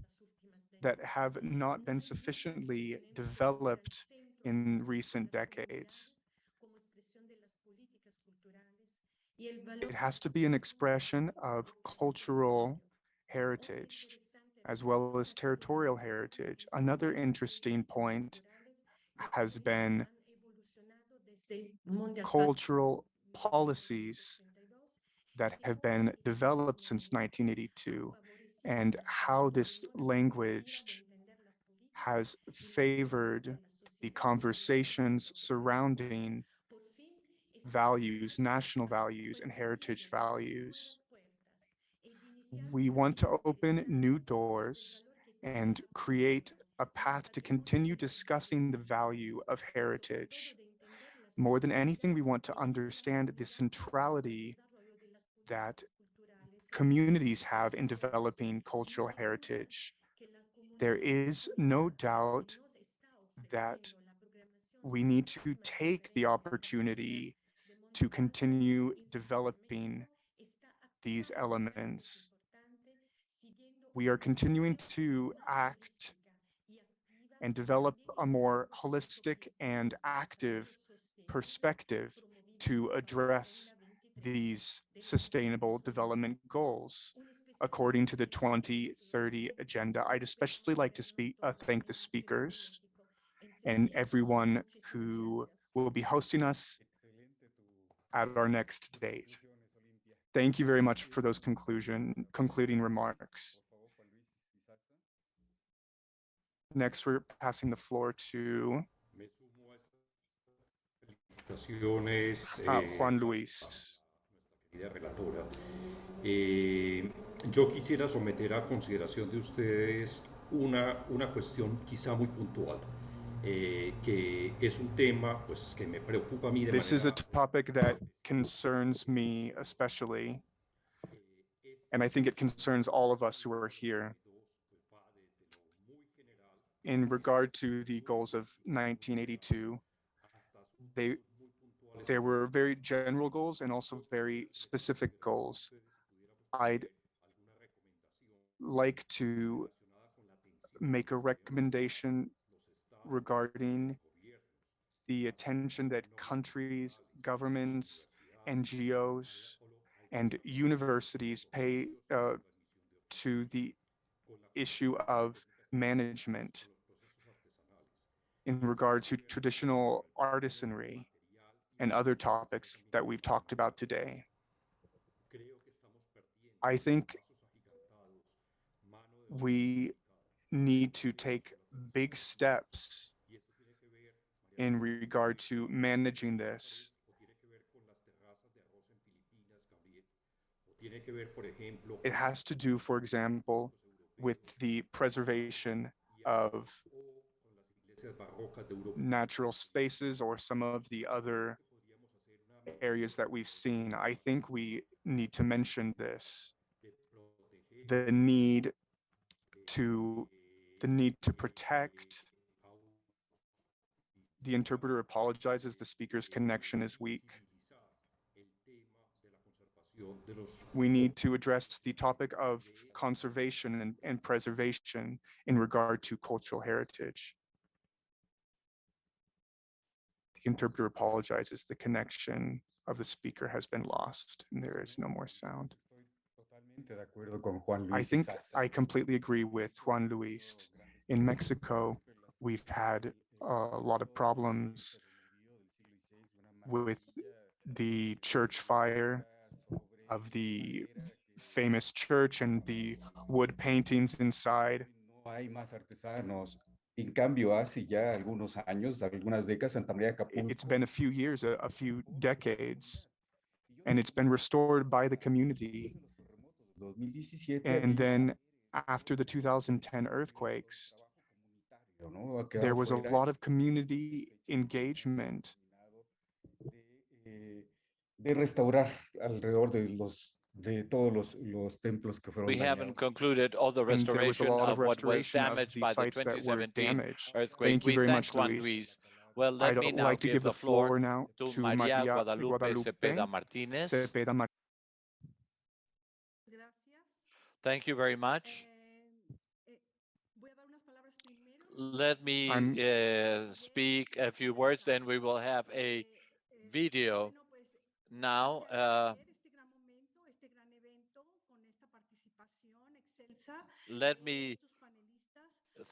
that have not been sufficiently developed in recent decades. It has to be an expression of cultural heritage as well as territorial heritage. Another interesting point has been cultural policies that have been developed since 1982 and how this language has favored the conversations surrounding values, national values, and heritage values. We want to open new doors and create a path to continue discussing the value of heritage. More than anything, we want to understand the centrality that communities have in developing cultural heritage. There is no doubt that we need to take the opportunity to continue developing these elements. We are continuing to act and develop a more holistic and active perspective to address these sustainable development goals according to the 2030 agenda. I'd especially like to thank the speakers and everyone who will be hosting us at our next date. Thank you very much for those concluding remarks. Next, we're passing the floor to Juan Luis. Relatora. Yo quisiera someter a consideración de ustedes una cuestión quizá muy puntual, que es un tema pues, que me preocupa a mí de This is a manera... topic that concerns me especially, and I think it concerns all of us who are here. In regard to the goals of 1982, there were very general goals and also very specific goals. I'd like to make a recommendation regarding the attention that countries, governments, NGOs, and universities pay to the issue of management in regard to traditional artisanry and other topics that we've talked about today. I think we need to take big steps in regard to managing this. It has to do, for example, with the preservation of natural spaces or some of the other areas that we've seen. I think we need to mention this, the to the need to protect. The interpreter apologizes, the speaker's connection is weak. We need to address the topic of conservation and preservation in regard to cultural heritage. The interpreter apologizes, the connection of the speaker has been lost and there is no more sound. I think I completely agree with Juan Luis. In Mexico, we've had a lot of problems with the church fire of the famous church and the wood paintings inside. No hay más artesanos. En cambio, hace ya algunos años, algunas décadas, Santa María de Acapulco. It's been a few years, a few decades, and it's been restored by the community. And then after the 2010 earthquakes, there was a lot of community engagement de restaurar alrededor de todos los templos que fueron We dañados. haven't concluded all the and there was a restoration lot of what was restoration of damaged the by the sites that were 2017 damaged. earthquake. Thank you We very thank much, Juan Luis. Luis. Well, let me I'd now like to give the floor now to to Maria Maria Guadalupe Cepeda Martinez. Thank you very much. Let me speak a few words, then we will have a video. Now, let me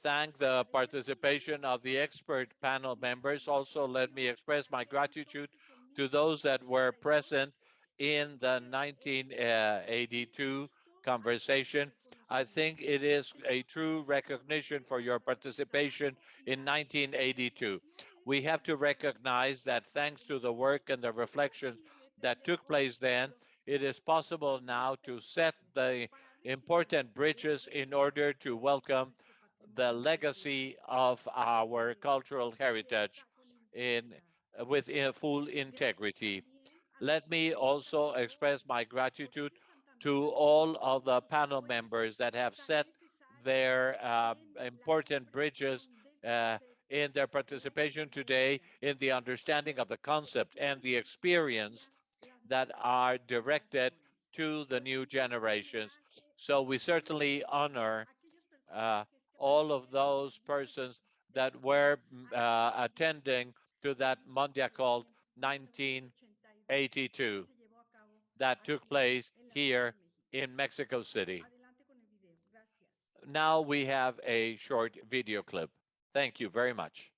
thank the participation of the expert panel members. Also, let me express my gratitude to those that were present in the 1982 conversation. I think it is a true recognition for your participation in 1982. We have to recognize that thanks to the work and the reflections that took place then, it is possible now to set the important bridges in order to welcome the legacy of our cultural heritage with full integrity. Let me also express my gratitude to all of the panel members that have set their important bridges in their participation today in the understanding of the concept and the experience that are directed to the new generations. So we certainly honor uh, all of those persons that were attending to that Mondiacult 1982 that took place here in Mexico City. Now we have a short video clip. Thank you very much.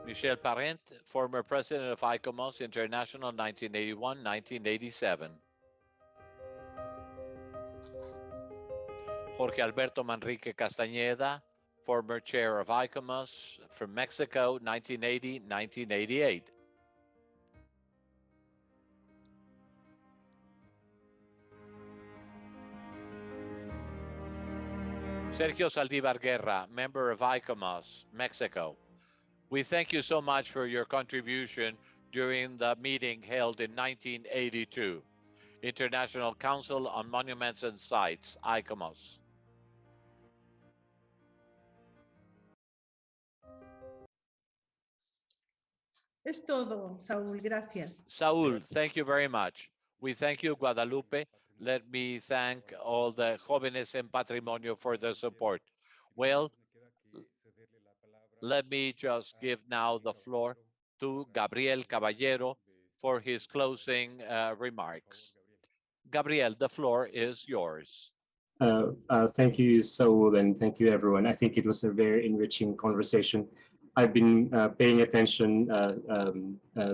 Michel Parent, former president of ICOMOS International, 1981-1987. Jorge Alberto Manrique Castañeda, former chair of ICOMOS from Mexico, 1980-1988. Sergio Saldívar Guerra, member of ICOMOS, Mexico. We thank you so much for your contribution during the meeting held in 1982. International Council on Monuments and Sites, ICOMOS. Es todo, Saúl, gracias. Saúl, thank you very much. We thank you, Guadalupe. Let me thank all the Jóvenes en Patrimonio for their support. Well, let me just give now the floor to Gabriel Caballero for his closing remarks. Gabriel, the floor is yours. Thank you, Saul, and thank you, everyone. I think it was a very enriching conversation. I've been paying attention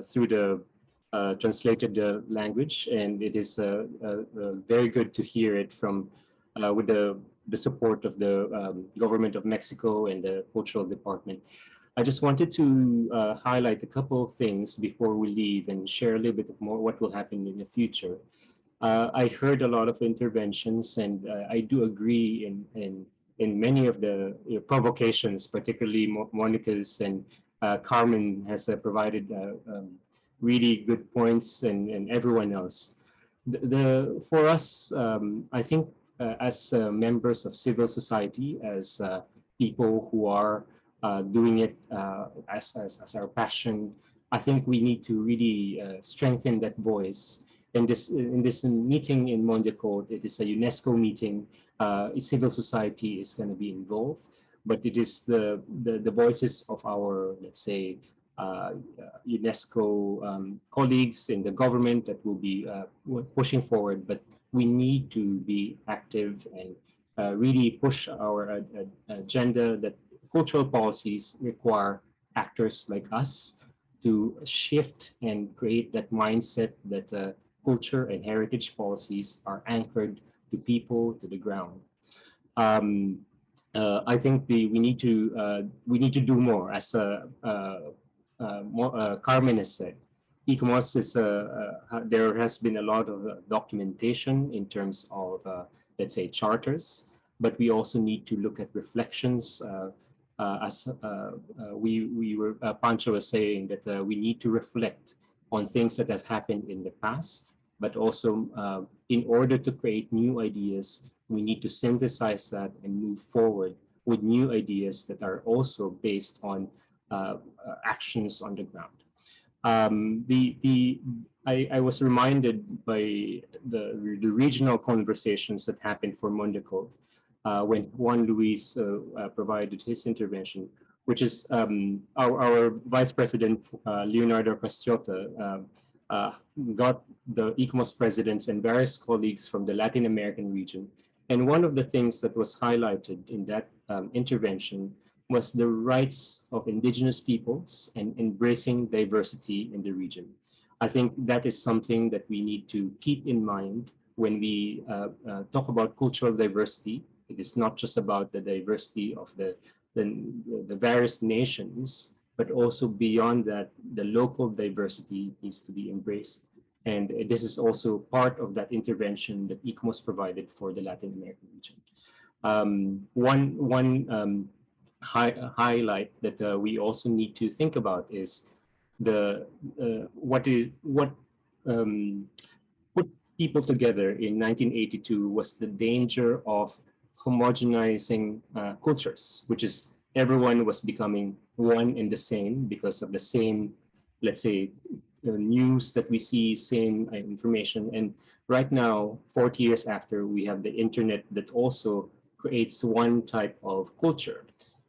through the translated language, and it is very good to hear it from with the support of the government of Mexico and the cultural department. I just wanted to highlight a couple of things before we leave and share a little bit more what will happen in the future. I heard a lot of interventions, and I do agree in many of the provocations, particularly Monica's and Carmen has provided really good points, and everyone else. For us, I think as members of civil society, as people who are doing it as our passion, I think we need to really strengthen that voice. In this meeting in Mondiacult, it is a UNESCO meeting. Civil society is going to be involved, but it is the voices of our, let's say, UNESCO colleagues in the government that will be pushing forward. But we need to be active and really push our agenda that cultural policies require actors like us to shift and create that mindset that culture and heritage policies are anchored to people, to the ground. I think we need to do more, as Carmen has said. ICOMOS is there has been a lot of documentation in terms of let's say charters, but we also need to look at reflections. As we were Pancho was saying that we need to reflect on things that have happened in the past, but also in order to create new ideas, we need to synthesize that and move forward with new ideas that are also based on actions on the ground. I was reminded by the regional conversations that happened for Mondiacult when Juan Luis provided his intervention, which is our Vice President Leonardo Castriota got the ICOMOS presidents and various colleagues from the Latin American region. And one of the things that was highlighted in that intervention was the rights of indigenous peoples and embracing diversity in the region. I think that is something that we need to keep in mind when we talk about cultural diversity. It is not just about the diversity of the various nations, but also beyond that, the local diversity needs to be embraced. And this is also part of that intervention that ICOMOS provided for the Latin American region. One highlight that we also need to think about is what put people together in 1982 was the danger of homogenizing cultures, which is everyone was becoming one and the same because of the same, let's say, news that we see, same information. And right now, 40 years after, we have the internet that also creates one type of culture.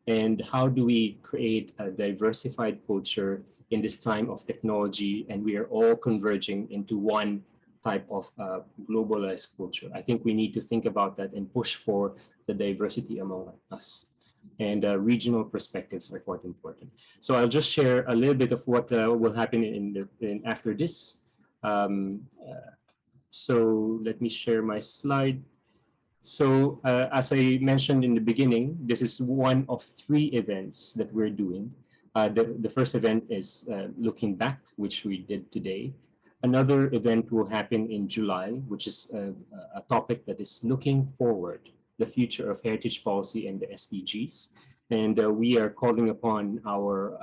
And how do we create a diversified culture in this time of technology, and we are all converging into one type of globalized culture? I think we need to think about that and push for the diversity among us. And regional perspectives are quite important. So I'll just share a little bit of what will happen after this. So let me share my slide. So as I mentioned in the beginning, this is one of 3 events that we're doing. The first event is looking back, which we did today. Another event will happen in July, which is a topic that is looking forward, the future of heritage policy and the SDGs. And we are calling upon our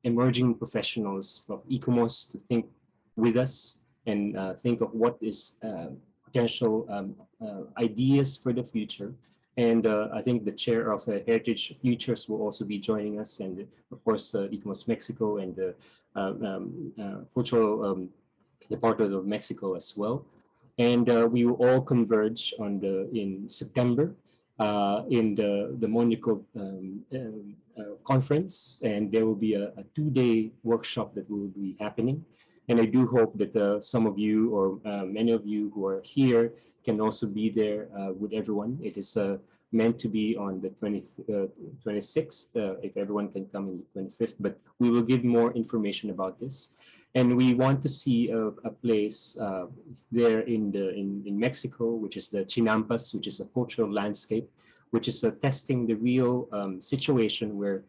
emerging professionals from ICOMOS to think with us and think of what is potential ideas for the future. And I think the chair of Heritage Futures will also be joining us, and of course ICOMOS Mexico and the Cultural Department of Mexico as well. And we will all converge in September in the Mondiacult conference, and there will be a 2-day workshop that will be happening. And I do hope that some of you or many of you who are here can also be there with everyone. It is meant to be on the 26th, if everyone can come in the 25th, but we will give more information about this. And we want to see a place there in Mexico, which is the Chinampas, which is a cultural landscape, which is testing the real situation where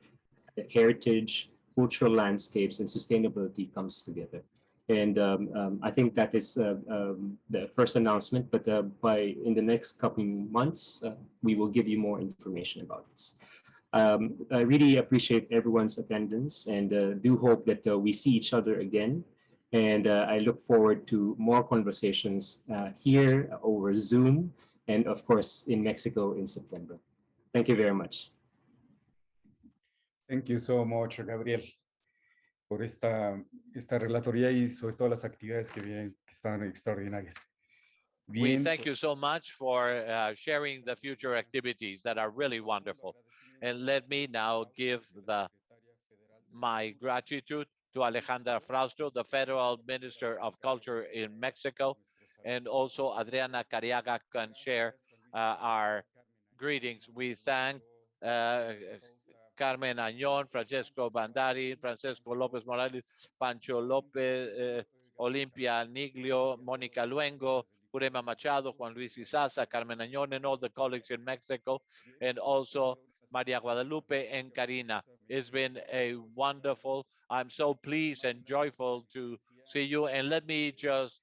the heritage, cultural landscapes, and sustainability comes together. And I think that is the first announcement, but by in the next couple months, we will give you more information about this. I really appreciate everyone's attendance and do hope that we see each other again. And I look forward to more conversations here over Zoom and of course in Mexico in September. Thank you very much. Thank you so much, Gabriel, por esta relatoría y sobre todo las actividades que vienen, que están extraordinarias. We thank you so much for sharing the future activities that are really wonderful. And let me now give my gratitude to Alejandra Frausto, the Federal Minister of Culture in Mexico, and also Adriana Cariaga can share our greetings. We thank Carmen Añón, Francesco Bandari, Francisco López Morales, Pancho López, Olimpia Niglio, Mónica Luengo, Jurema Machado, Juan Luis Izaza, Carmen Añón, and all the colleagues in Mexico, and also Maria Guadalupe and Karina. It's been a wonderful, I'm so pleased and joyful to see you. And let me just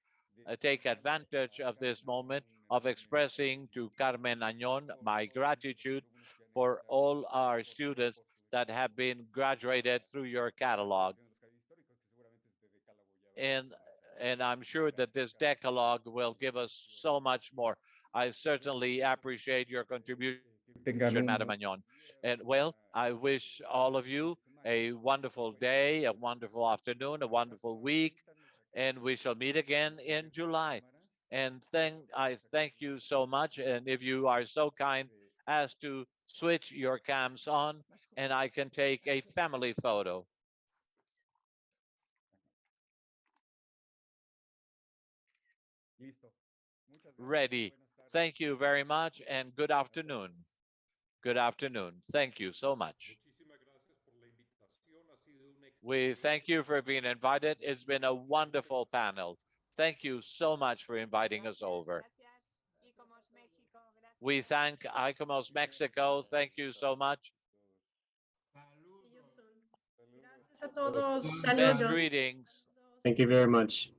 take advantage of this moment of expressing to Carmen Añón my gratitude for all our students that have been graduated through your catalog. And I'm sure that this decalogue will give us so much more. I certainly appreciate your contribution, Madam Añón. And well, I wish all of you a wonderful day, a wonderful afternoon, a wonderful week, and we shall meet again in July. And I thank you so much. And if you are so kind as to switch your cams on, and I can take a family photo. Ready. Thank you very much and good afternoon. Good afternoon. Thank you so much. We thank you for being invited. It's been a wonderful panel. Thank you so much for inviting us over. We thank ICOMOS Mexico. Thank you so much. Best greetings. Thank you very much.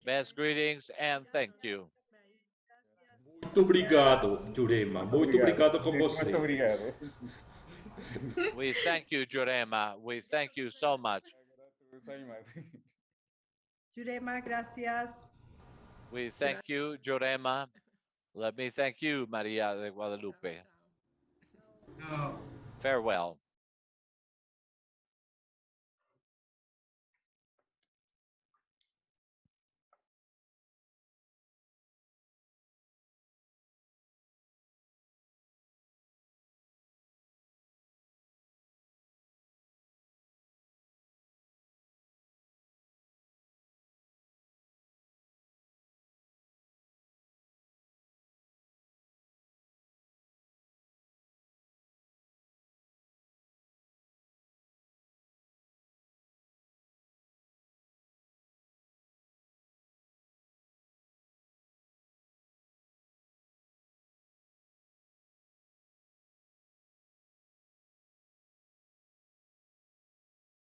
Best greetings and thank you. Muito obrigado, Jurema. Muito obrigado com você. Muito obrigado. We thank you, Jurema. We thank you so much. Jurema, gracias. We thank you, Jurema. Let me thank you, Maria de Guadalupe. Farewell.